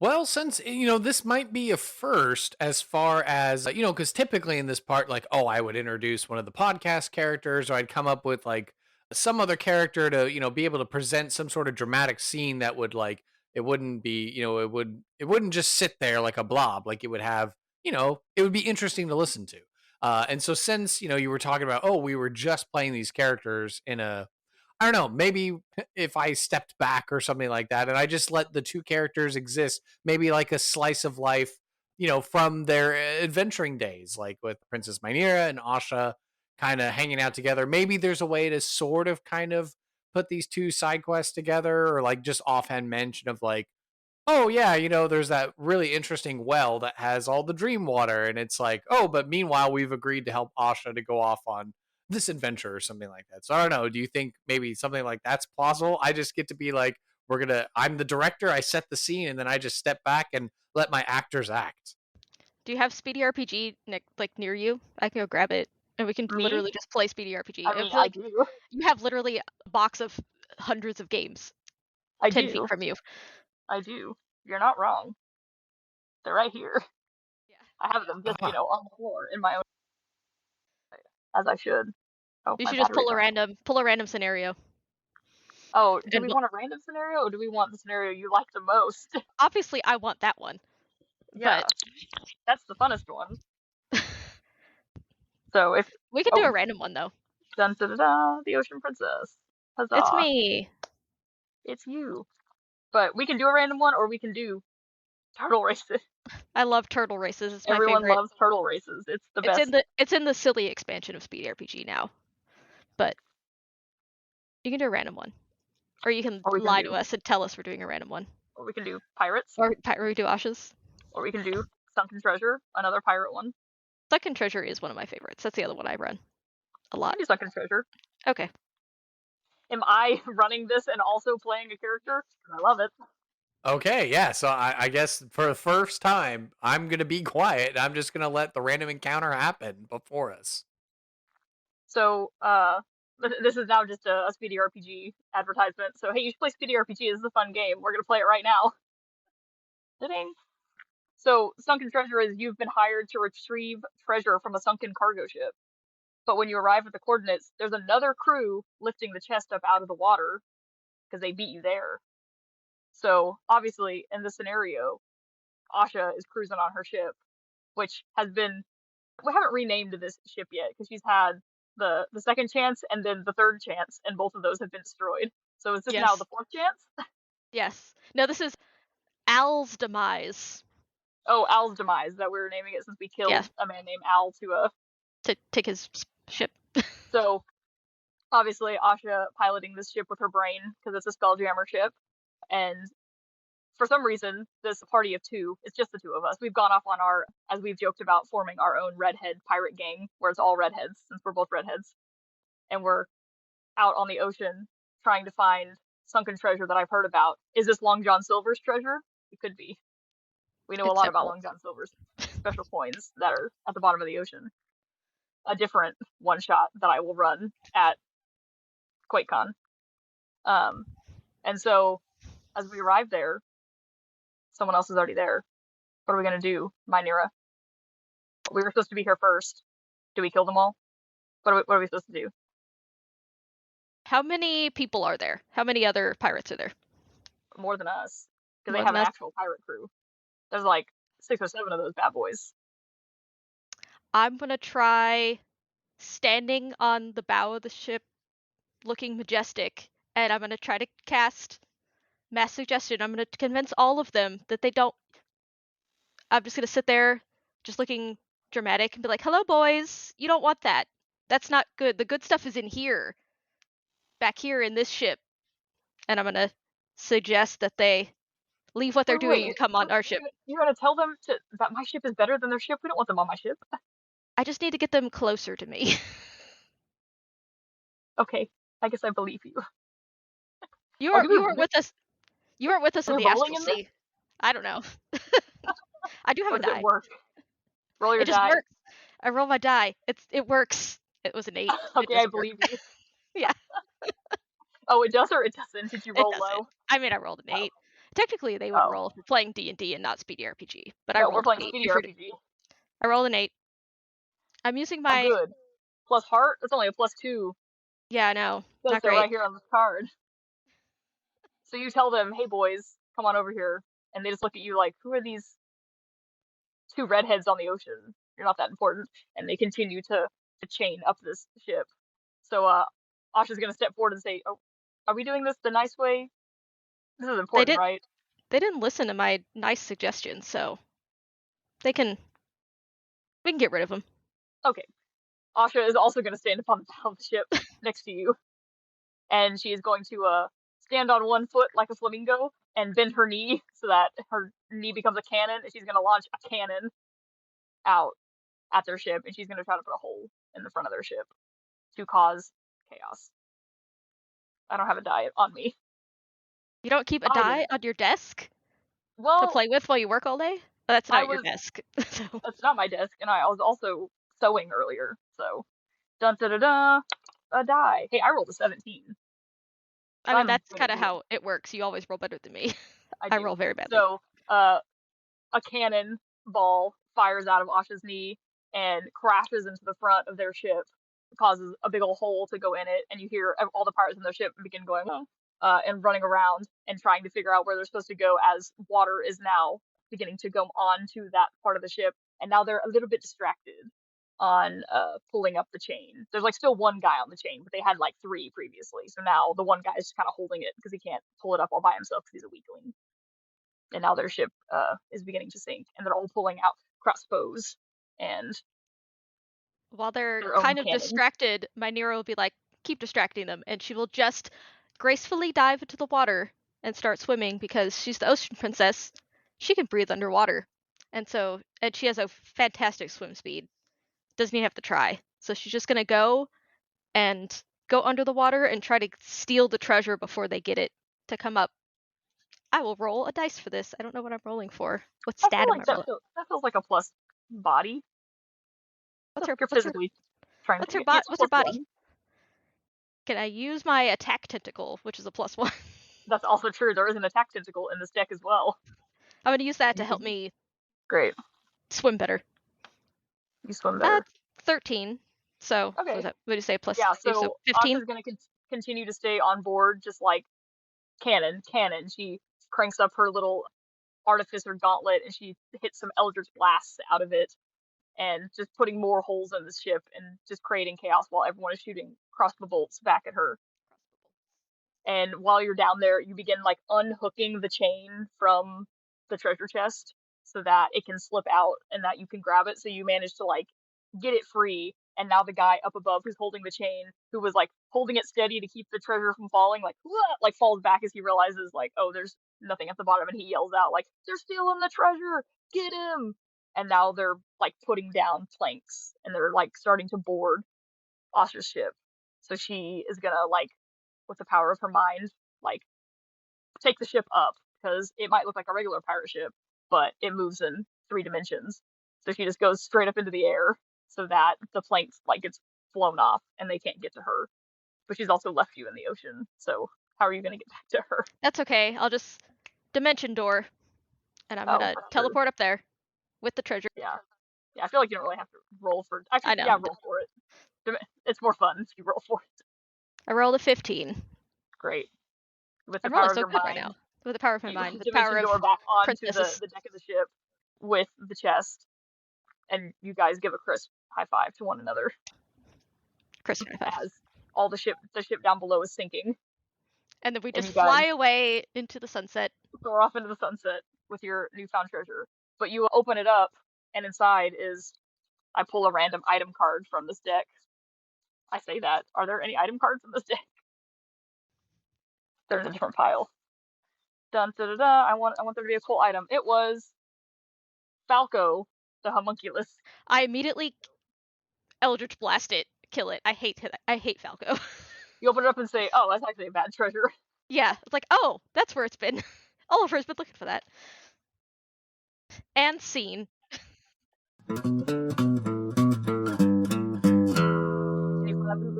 Well, since, this might be a first as far as, because typically in this part, like, I would introduce one of the podcast characters, or I'd come up with like some other character to, be able to present some sort of dramatic scene that would like, it wouldn't be, it wouldn't just sit there like a blob. Like it would have, it would be interesting to listen to. And so since, you were talking about, we were just playing these characters in I don't know, maybe if I stepped back or something like that and I just let the two characters exist, maybe like a slice of life, from their adventuring days, like with Princess Myneera and O.S.H.A kind of hanging out together. Maybe there's a way to sort of kind of put these two side quests together, or like just offhand mention of like, oh yeah, there's that really interesting well that has all the dream water, and it's like, but meanwhile we've agreed to help O.S.H.A to go off on this adventure or something like that. So I don't know, do you think maybe something like that's plausible? I just get to be like, I'm the director, I set the scene, and then I just step back and let my actors act. Do you have SpeedyRPG like near you? I can go grab it, and we can literally just play SpeedyRPG. I mean, I do. You have literally a box of hundreds of games 10 feet from you. I do. You're not wrong. They're right here. Yeah. I have them just, on the floor in my own, as I should. Oh, you should just pull a random scenario. Oh, do we want a random scenario, or do we want the scenario you like the most? Obviously, I want that one. Yeah, but that's the funnest one. So if we can do a random one though. Dun da da da, the Ocean Princess. Huzzah. It's me. It's you. But we can do a random one, or we can do turtle races. I love turtle races. It's my Everyone favorite. loves turtle races. It's the best. It's in the silly expansion of SpeedyRPG now. But you can do a random one. Or you can lie to us and tell us we're doing a random one. Or we can do pirates. Or we do O.S.H.As. Or we can do Sunken Treasure, another pirate one. Sunken Treasure is one of my favorites. That's the other one I run a lot. Do Sunken Treasure. Okay. Am I running this and also playing a character? I love it. Okay, yeah, so I guess for the first time, I'm going to be quiet, and I'm just going to let the random encounter happen before us. So, this is now just a SpeedyRPG advertisement. So, hey, you should play SpeedyRPG. This is a fun game. We're going to play it right now. Ding. So, Sunken Treasure is you've been hired to retrieve treasure from a sunken cargo ship. But when you arrive at the coordinates, there's another crew lifting the chest up out of the water because they beat you there. So, obviously, in this scenario, O.S.H.A is cruising on her ship, which has been... We haven't renamed this ship yet, because she's had the second chance and then the third chance, and both of those have been destroyed. So is this now the fourth chance? Yes. No, this is Al's demise. Oh, Al's demise, that we were naming it since we killed a man named Al to take his ship. So obviously Asha piloting this ship with her brain because it's a Spelljammer ship, and for some reason this party of two, it's just the two of us. We've gone off on our, as we've joked about, forming our own redhead pirate gang where it's all redheads since we're both redheads, and we're out on the ocean trying to find sunken treasure that I've heard about. Is this Long John Silver's treasure? It could be. We know a It's lot about simple. Long John Silver's special coins that are at the bottom of the ocean. A different one shot that I will run at QuakeCon. And so as we arrive there, someone else is already there. What are we gonna do, Myneera? We were supposed to be here first. Do we kill them all? What are we supposed to do? How many people are there? How many other pirates are there? More than us, because More they have than an us? actual pirate crew. There's like 6 or 7 of those bad boys. I'm gonna try standing on the bow of the ship, looking majestic, and I'm gonna try to cast mass suggestion. I'm gonna convince all of them that they don't. I'm just gonna sit there, just looking dramatic, and be like, "Hello, boys. You don't want that. That's not good. The good stuff is in here, back here in this ship." And I'm gonna suggest that they leave what they're doing and come on our ship. You're gonna tell them that my ship is better than their ship? We don't want them on my ship. I just need to get them closer to me. Okay, I guess I believe you. You Oh, weren't with us. You weren't with us in Are we the rolling astral in this? sea. I don't know. I do have Or a does it die. work? Roll your It just die. works. I roll my die. It works. It was an 8. It Okay, I doesn't work. believe you. Yeah, Oh, it does or it doesn't? Did you it roll doesn't. low? I mean, I rolled an 8. Technically, they would Oh. roll if we're playing D&D and not SpeedyRPG, but I No, we're rolled playing an 8. SpeedyRPG. I rolled an 8. I'm using Oh, my. good. Plus heart? That's only a +2. Yeah, no, It says not so great. right here on this card. So you tell them, hey boys, come on over here. And they just look at you like, who are these 2 redheads on the ocean? You're not that important. And they continue to chain up this ship. So Asha's gonna step forward and say, oh, are we doing this the nice way? This is They important, did. right? They didn't listen to my nice suggestions, so we can get rid of them. Okay. Asha is also gonna stand up on the bow of the ship next to you. And she is going to stand on one foot like a flamingo and bend her knee so that her knee becomes a cannon, and she's going to launch a cannon out at their ship, and she's going to try to put a hole in the front of their ship to cause chaos. I don't have a die on me. You don't keep a I die didn't. on your desk to Well, play with while you work all day? That's I not your was. desk. So That's not my desk, and I was also sewing earlier. So, dun da da da, a die. Hey, I rolled a 17. I mean, I'm that's good at kind of doing. how it works. You always roll better than me. I I do. roll very badly. So, a cannon ball fires out of Asha's knee and crashes into the front of their ship, causes a big old hole to go in it, and you hear all the pirates in their ship begin going, and running around and trying to figure out where they're supposed to go as water is now beginning to go onto that part of the ship, and now they're a little bit distracted on pulling up the chain. There's like still one guy on the chain, but they had like 3 previously, so now the one guy is just kind of holding it because he can't pull it up all by himself because he's a weakling. And now their ship is beginning to sink, and they're all pulling out crossbows and While they're their own kind of cannons. distracted, Myneera will be like, keep distracting them, and she will just gracefully dive into the water and start swimming because she's the ocean princess. She can breathe underwater. And she has a fantastic swim speed. Doesn't even have to try. So she's just gonna go under the water and try to steal the treasure before they get it to come up. I will roll a dice for this. I don't know what I'm rolling for. What I stat feel am like I rolling? that feels like a plus body. You're physically trying to get what's her body? 1. Can I use my attack tentacle, which is a +1? That's also true. There is an attack tentacle in this deck as well. I'm gonna use that to help me Great. swim better. You swim better. 13. So Okay. what do you say? Plus Yeah, 2, so 15. Asha's gonna continue to stay on board, just like cannon. She cranks up her little artificer gauntlet and she hits some eldritch blasts out of it, and just putting more holes in the ship and just creating chaos while everyone is shooting crossbow bolts back at her. And while you're down there, you begin like unhooking the chain from the treasure chest so that it can slip out and that you can grab it. So you manage to like get it free and now the guy up above who's holding the chain, who was like holding it steady to keep the treasure from falling, like falls back as he realizes like, oh, there's nothing at the bottom, and he yells out like, they're stealing the treasure, get him. And now they're like putting down planks and they're like starting to board O.S.H.A's ship. So she is gonna, like, with the power of her mind, like, take the ship up, because it might look like a regular pirate ship, but it moves in 3 dimensions. So she just goes straight up into the air so that the planks, like, gets blown off and they can't get to her. But she's also left you in the ocean, so how are you gonna get back to her? That's okay. I'll just dimension door, and I'm gonna teleport up there with the treasure. Yeah. Yeah, I feel like you don't really have to roll for... Actually, I know. yeah, roll for it. It's more fun if you roll for it. I rolled a 15. Great. With the I'm power rolling of so your good right mind, now. With the power of my you mind, with the dimension power door of back onto princesses. the deck of the ship with the chest, and you guys give a crisp high five to one another Crisp high five. as all the ship down below is sinking. And then we And just you guys fly away into the sunset. soar off into the sunset with your newfound treasure. But you open it up, and inside is... I pull a random item card from this deck. I say that. Are there any item cards in this deck? There's a different pile. Dun da da da. I want there to be a cool item. It was Falco, the homunculus. I immediately Eldritch Blast it, kill it. I hate Falco. You open it up and say, "Oh, that's actually a bad treasure." Yeah, it's like, oh, that's where it's been. Oliver's been looking for that. And scene.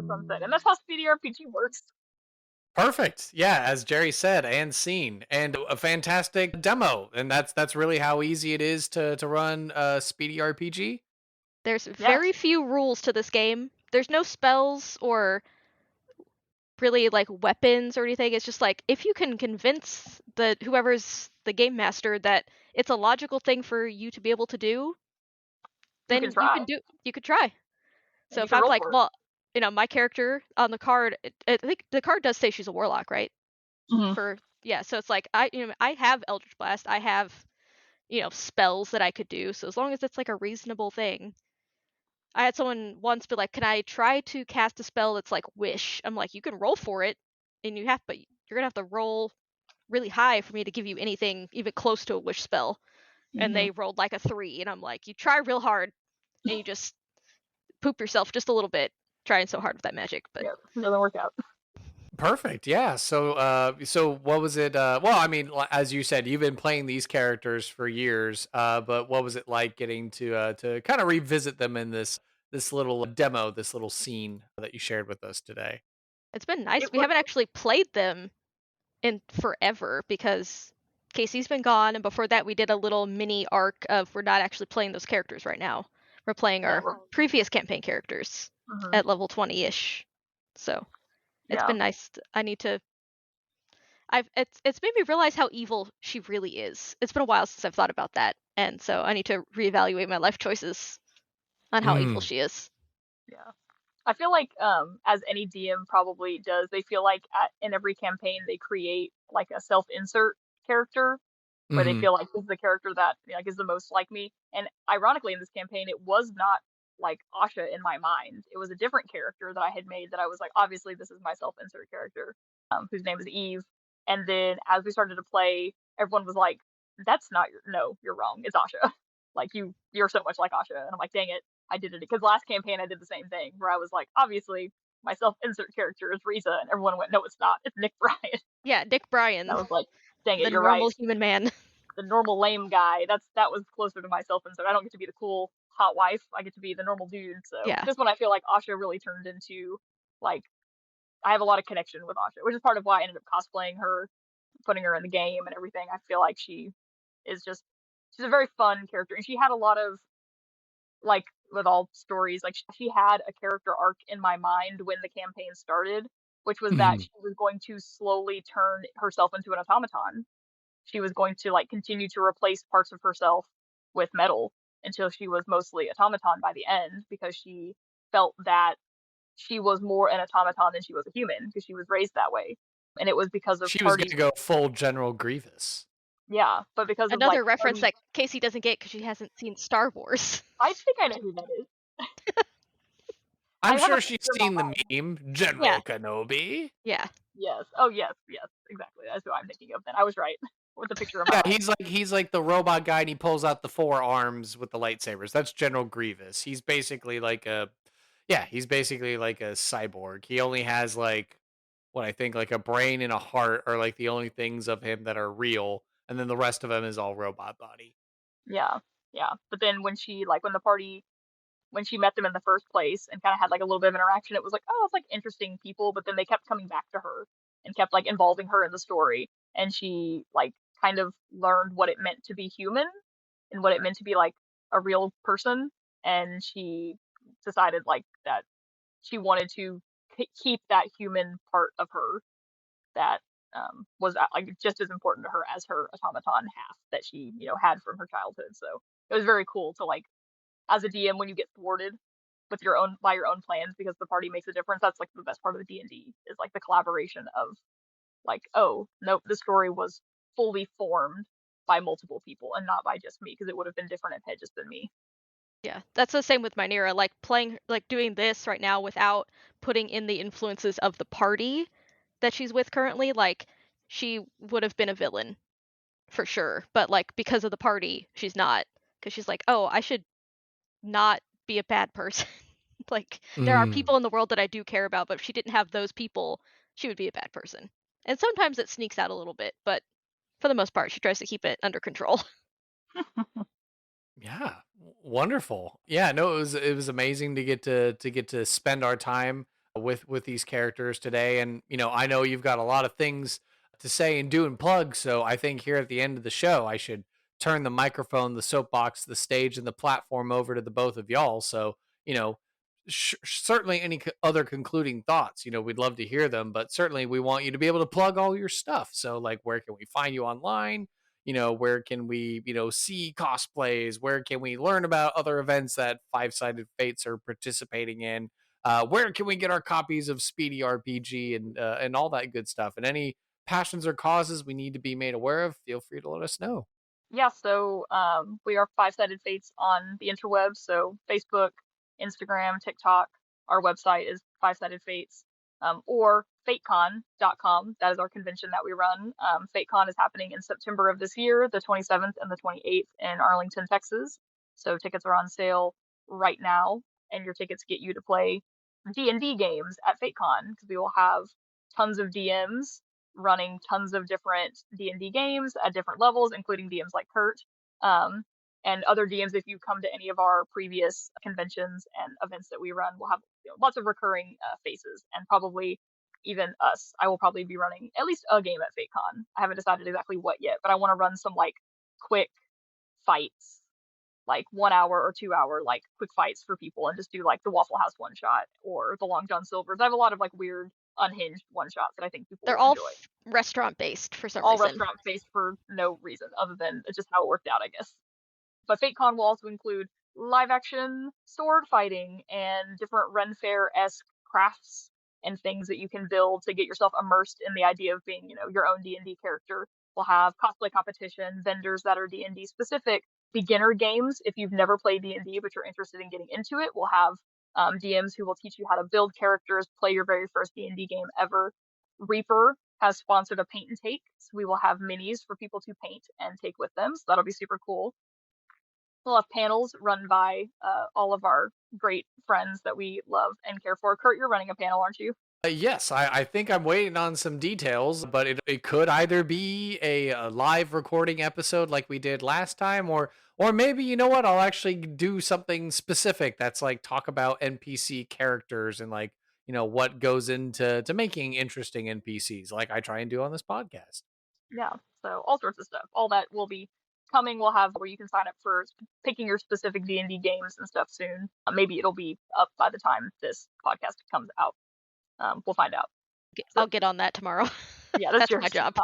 Sunset. And that's how SpeedyRPG works. Perfect. Yeah, as Jeri said, and scene, and a fantastic demo, and that's really how easy it is to run SpeedyRPG. There's very few rules to this game. There's no spells or really like weapons or anything. It's just like, if you can convince whoever's the game master that it's a logical thing for you to be able to do, then you could try. So if I'm like, well, you know, my character on the card, I think the card does say she's a warlock, right? Mm-hmm. So it's like, I have Eldritch Blast, I have, spells that I could do. So as long as it's like a reasonable thing. I had someone once be like, can I try to cast a spell that's like Wish? I'm like, you can roll for it, and but you're gonna have to roll really high for me to give you anything even close to a Wish spell. Mm-hmm. And they rolled like a 3, and I'm like, you try real hard, and you just poop yourself just a little bit trying so hard with that magic, but yeah, it doesn't work out. Perfect. Yeah. So what was it? Well, I mean, as you said, you've been playing these characters for years. But what was it like getting to kind of revisit them in this little demo, this little scene that you shared with us today? It's been nice. We haven't actually played them in forever because KC's been gone, and before that we did a little mini arc of we're not actually playing those characters right now. We're playing our previous campaign characters at level 20-ish. So it's been nice. It's made me realize how evil she really is. It's been a while since I've thought about that, and so I need to reevaluate my life choices on how evil she is. Yeah. I feel like, as any DM probably does, they feel like in every campaign they create like a self-insert character where they feel like this is the character that like is the most like me. And ironically, in this campaign, it was not like O.S.H.A in my mind. It was a different character that I had made that I was like, obviously this is my self-insert character, whose name is Eve. And then as we started to play, everyone was like, "That's not you're wrong. It's O.S.H.A. Like you're so much like O.S.H.A." And I'm like, dang it. I did it because last campaign I did the same thing where I was like, obviously my self-insert character is Risa, and everyone went, "No, it's not. It's Nick Bryan." Yeah, Nick Bryan. I was like, dang it, you're right. The normal human man. The normal lame guy. That was closer to my self-insert. I don't get to be the cool hot wife. I get to be the normal dude. So this one I feel like O.S.H.A really turned into like I have a lot of connection with O.S.H.A, which is part of why I ended up cosplaying her, putting her in the game and everything. I feel like she's a very fun character, and she had a lot of, like with all stories, like she had a character arc in my mind when the campaign started, which was that she was going to slowly turn herself into an automaton. She was going to like continue to replace parts of herself with metal until she was mostly automaton by the end, because she felt that she was more an automaton than she was a human because she was raised that way. And it was because of she was going to go full General Grievous. Yeah, but because another of like reference that Casey doesn't get because she hasn't seen Star Wars. I think I know who that is. I'm I have a sure she's picture in seen my the mind. meme, General Kenobi. Yeah. Yes. Oh, yes. Yes. Exactly. That's what I'm thinking of. Then I was right with the picture in my Yeah, mind. he's like the robot guy, and he pulls out the 4 arms with the lightsabers. That's General Grievous. He's basically like a he's basically like a cyborg. He only has like what I think like a brain and a heart are like the only things of him that are real, and then the rest of him is all robot body. Yeah. Yeah. But then when she like when she met them in the first place and kind of had like a little bit of interaction, it was like, oh, it's like interesting people. But then they kept coming back to her and kept like involving her in the story, and she like kind of learned what it meant to be human and what it meant to be like a real person, and she decided like that she wanted to keep that human part of her that was like just as important to her as her automaton half that she had from her childhood. So it was very cool to like as a DM when you get thwarted with your own by your own plans because the party makes a difference. That's like the best part of the D&D is like the collaboration of like, oh nope, the story was fully formed by multiple people and not by just me because it would have been different if it had just been me. Yeah, that's the same with Myneera. Like playing, like doing this right now without putting in the influences of the party that she's with currently. Like she would have been a villain for sure, but like because of the party, she's not. Because she's like, oh, I should not be a bad person. Like there are people in the world that I do care about, but if she didn't have those people, she would be a bad person. And sometimes it sneaks out a little bit, but for the most part, she tries to keep it under control. Yeah, wonderful. Yeah, no, it was amazing to get to spend our time with these characters today. And I know you've got a lot of things to say and do and plug. So I think here at the end of the show, I should turn the microphone, the soapbox, the stage, and the platform over to the both of y'all. So you know, certainly any other concluding thoughts, we'd love to hear them. But certainly we want you to be able to plug all your stuff. So like, where can we find you online? Where can we see cosplays, where can we learn about other events that Five-Sided Fates are participating in, where can we get our copies of SpeedyRPG and all that good stuff, and any passions or causes we need to be made aware of, feel free to let us know. Yeah, so we are Five-Sided Fates on the interwebs, so Facebook, Instagram, TikTok. Our website is Five-Sided Fates, or FateCon.com. That is our convention that we run. FateCon is happening in September of this year, the 27th and the 28th in Arlington, Texas. So tickets are on sale right now, and your tickets get you to play D&D games at FateCon because we will have tons of DMs running tons of different D&D games at different levels, including DMs like Kurt, and other DMs. If you come to any of our previous conventions and events that we run, we'll have lots of recurring faces, and probably even us. I will probably be running at least a game at FateCon. I haven't decided exactly what yet, but I want to run some like quick fights, like 1 hour or 2 hour like quick fights for people, and just do like the Waffle House one shot or the Long John Silver's. I have a lot of like weird unhinged one shots that I think people They're will all enjoy. restaurant based for some All reason. restaurant based for no reason other than it's just how it worked out, I guess. But FateCon will also include live action sword fighting and different Ren Fair-esque crafts and things that you can build to get yourself immersed in the idea of being, your own D&D character. We'll have cosplay competition, vendors that are D&D specific, beginner games if you've never played D&D but you're interested in getting into it. We'll have DMs who will teach you how to build characters, play your very first D&D game ever. Reaper has sponsored a paint and take, so we will have minis for people to paint and take with them, so that'll be super cool. We'll have panels run by all of our great friends that we love and care for. Kurt, you're running a panel, aren't you? Yes, I think I'm waiting on some details, but it could either be a live recording episode like we did last time, or maybe what, I'll actually do something specific that's like talk about NPC characters and like what goes into making interesting NPCs, like I try and do on this podcast. Yeah, so all sorts of stuff. All that will be coming. We'll have where you can sign up for picking your specific D&D games and stuff soon. Maybe it'll be up by the time this podcast comes out. We'll find out. I'll get on that tomorrow. Yeah, that's my job.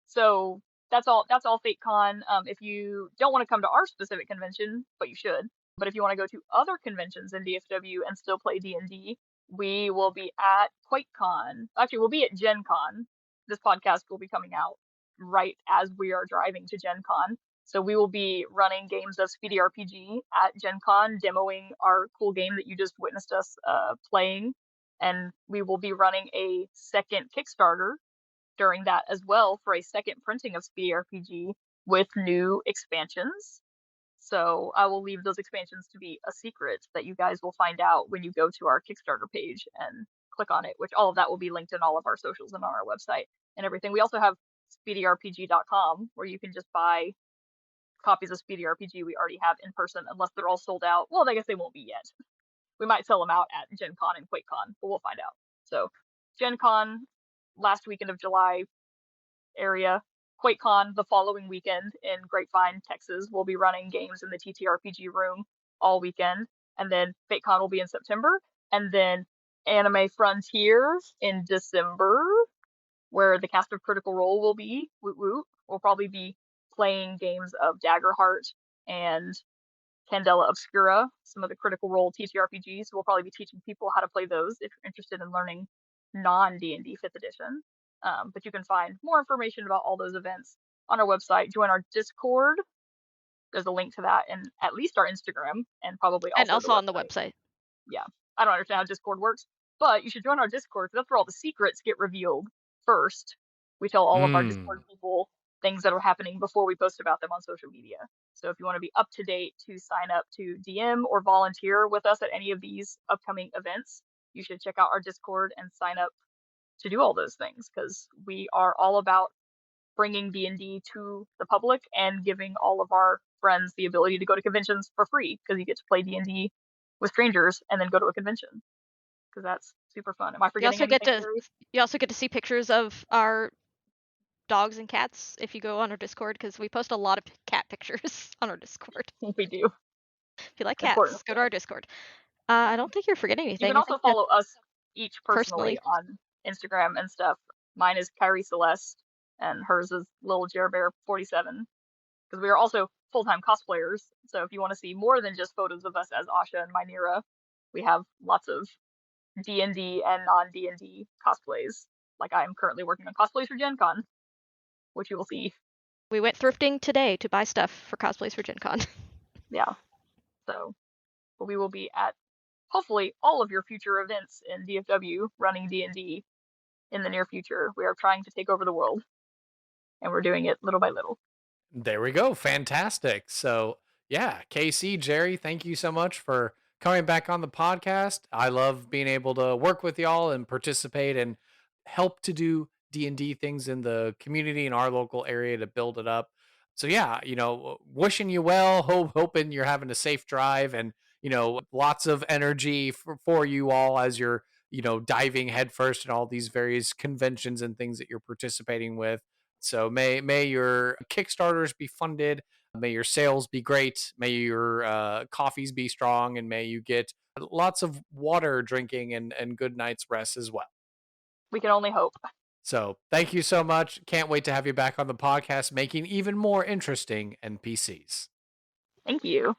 So that's all FateCon. If you don't want to come to our specific convention, but you should, but if you want to go to other conventions in DFW and still play D&D, we will be at QuakeCon. Actually, we'll be at Gen Con. This podcast will be coming out right as we are driving to Gen Con. So we will be running games of SpeedyRPG at Gen Con, demoing our cool game that you just witnessed us playing. And we will be running a second Kickstarter during that as well for a second printing of SpeedyRPG with new expansions. So I will leave those expansions to be a secret that you guys will find out when you go to our Kickstarter page and click on it, which all of that will be linked in all of our socials and on our website and everything. We also have SpeedyRPG.com where you can just buy copies of SpeedyRPG we already have in person, unless they're all sold out. Well, I guess they won't be yet. We might sell them out at Gen Con and QuakeCon, but we'll find out. So Gen Con, last weekend of July area. QuakeCon the following weekend in Grapevine, Texas. We'll be running games in the TTRPG room all weekend. And then FateCon will be in September. And then Anime Frontier in December, where the cast of Critical Role will be. Woot woot. We'll probably be playing games of Daggerheart and Candela Obscura, some of the Critical Role TTRPGs. We'll probably be teaching people how to play those if you're interested in learning non-D&D 5th edition. But you can find more information about all those events on our website. Join our Discord. There's a link to that, and at least our Instagram, and probably also on the website. Yeah, I don't understand how Discord works, but you should join our Discord because that's where all the secrets get revealed first. We tell all of our Discord people things that are happening before we post about them on social media. So if you want to be up to date to sign up to DM or volunteer with us at any of these upcoming events, you should check out our Discord and sign up to do all those things, because we are all about bringing D&D to the public and giving all of our friends the ability to go to conventions for free, because you get to play D&D with strangers and then go to a convention, because that's super fun. Am I forgetting anything? You also get to see pictures of our dogs and cats if you go on our Discord, because we post a lot of cat pictures on our Discord. We do. If you like cats, go to our Discord. I don't think you're forgetting anything. You can also follow us each personally on Instagram and stuff. Mine is Kyrie Celeste, and hers is Little Jerbear 47. Because we are also full-time cosplayers, so if you want to see more than just photos of us as O.S.H.A and Myneera, we have lots of D&D and non-D&D cosplays. Like I am currently working on cosplays for Gen Con, which you will see. We went thrifting today to buy stuff for cosplays for Gen Con. Yeah. So, but we will be at hopefully all of your future events in DFW running D&D in the near future. We are trying to take over the world, and we're doing it little by little. There we go. Fantastic. So yeah, KC, Jeri, thank you so much for coming back on the podcast. I love being able to work with y'all and participate and help to do D&D things in the community in our local area to build it up. So yeah, wishing you well, hoping you're having a safe drive, and lots of energy for you all as you're diving headfirst in all these various conventions and things that you're participating with. So may your Kickstarters be funded, may your sales be great, may your coffees be strong, and may you get lots of water drinking and good night's rest as well. We can only hope. So thank you so much. Can't wait to have you back on the podcast, making even more interesting NPCs. Thank you.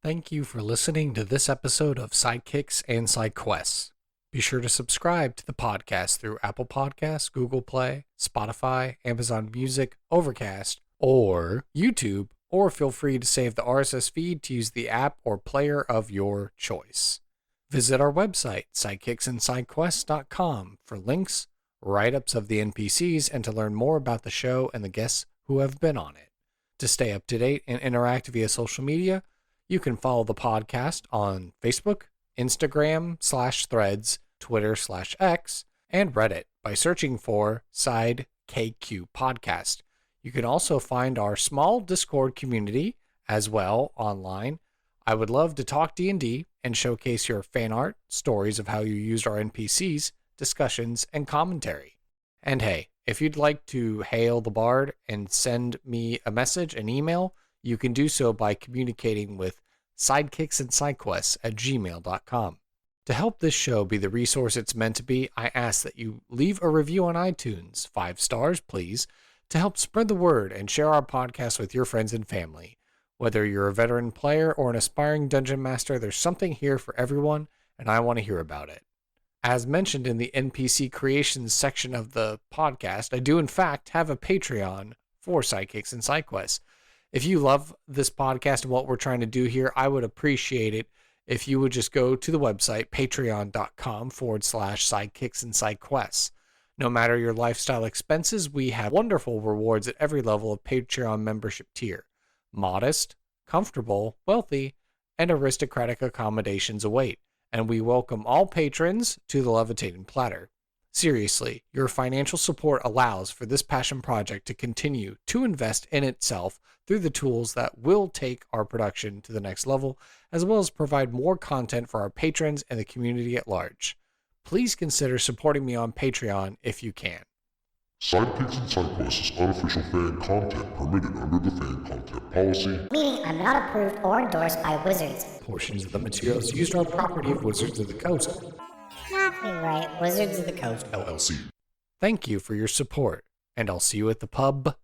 Thank you for listening to this episode of Sidekicks and SideQuests. Be sure to subscribe to the podcast through Apple Podcasts, Google Play, Spotify, Amazon Music, Overcast, or YouTube, or feel free to save the RSS feed to use the app or player of your choice. Visit our website, sidekicksandsidequests.com, for links, write-ups of the NPCs, and to learn more about the show and the guests who have been on it. To stay up to date and interact via social media, you can follow the podcast on Facebook, Instagram/Threads, Twitter/X, and Reddit by searching for SideKQ Podcast. You can also find our small Discord community as well online. I would love to talk D&D and showcase your fan art, stories of how you used our NPCs, discussions, and commentary. And hey, if you'd like to hail the bard and send me a message, an email, you can do so by communicating with sidekicksandsidequests@gmail.com. To help this show be the resource it's meant to be, I ask that you leave a review on iTunes, 5 stars, please, to help spread the word and share our podcast with your friends and family. Whether you're a veteran player or an aspiring dungeon master, there's something here for everyone, and I want to hear about it. As mentioned in the NPC creations section of the podcast, I do in fact have a Patreon for Sidekicks and SideQuests. If you love this podcast and what we're trying to do here, I would appreciate it if you would just go to the website, patreon.com/sidekicks and sidequests. No matter your lifestyle expenses, we have wonderful rewards at every level of Patreon membership tier. Modest, comfortable, wealthy, and aristocratic accommodations await, and we welcome all patrons to the Levitating Platter. Seriously, your financial support allows for this passion project to continue to invest in itself through the tools that will take our production to the next level, as well as provide more content for our patrons and the community at large. Please consider supporting me on Patreon if you can. Sidekicks and SideQuests is unofficial fan content permitted under the fan content policy. Meaning I'm not approved or endorsed by Wizards. Portions of the materials used are property of Wizards of the Coast. Copyright Wizards of the Coast, LLC. Thank you for your support, and I'll see you at the pub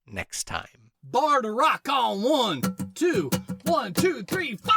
next time. Bar to rock on 1, 2, 1, 2, 3, 4.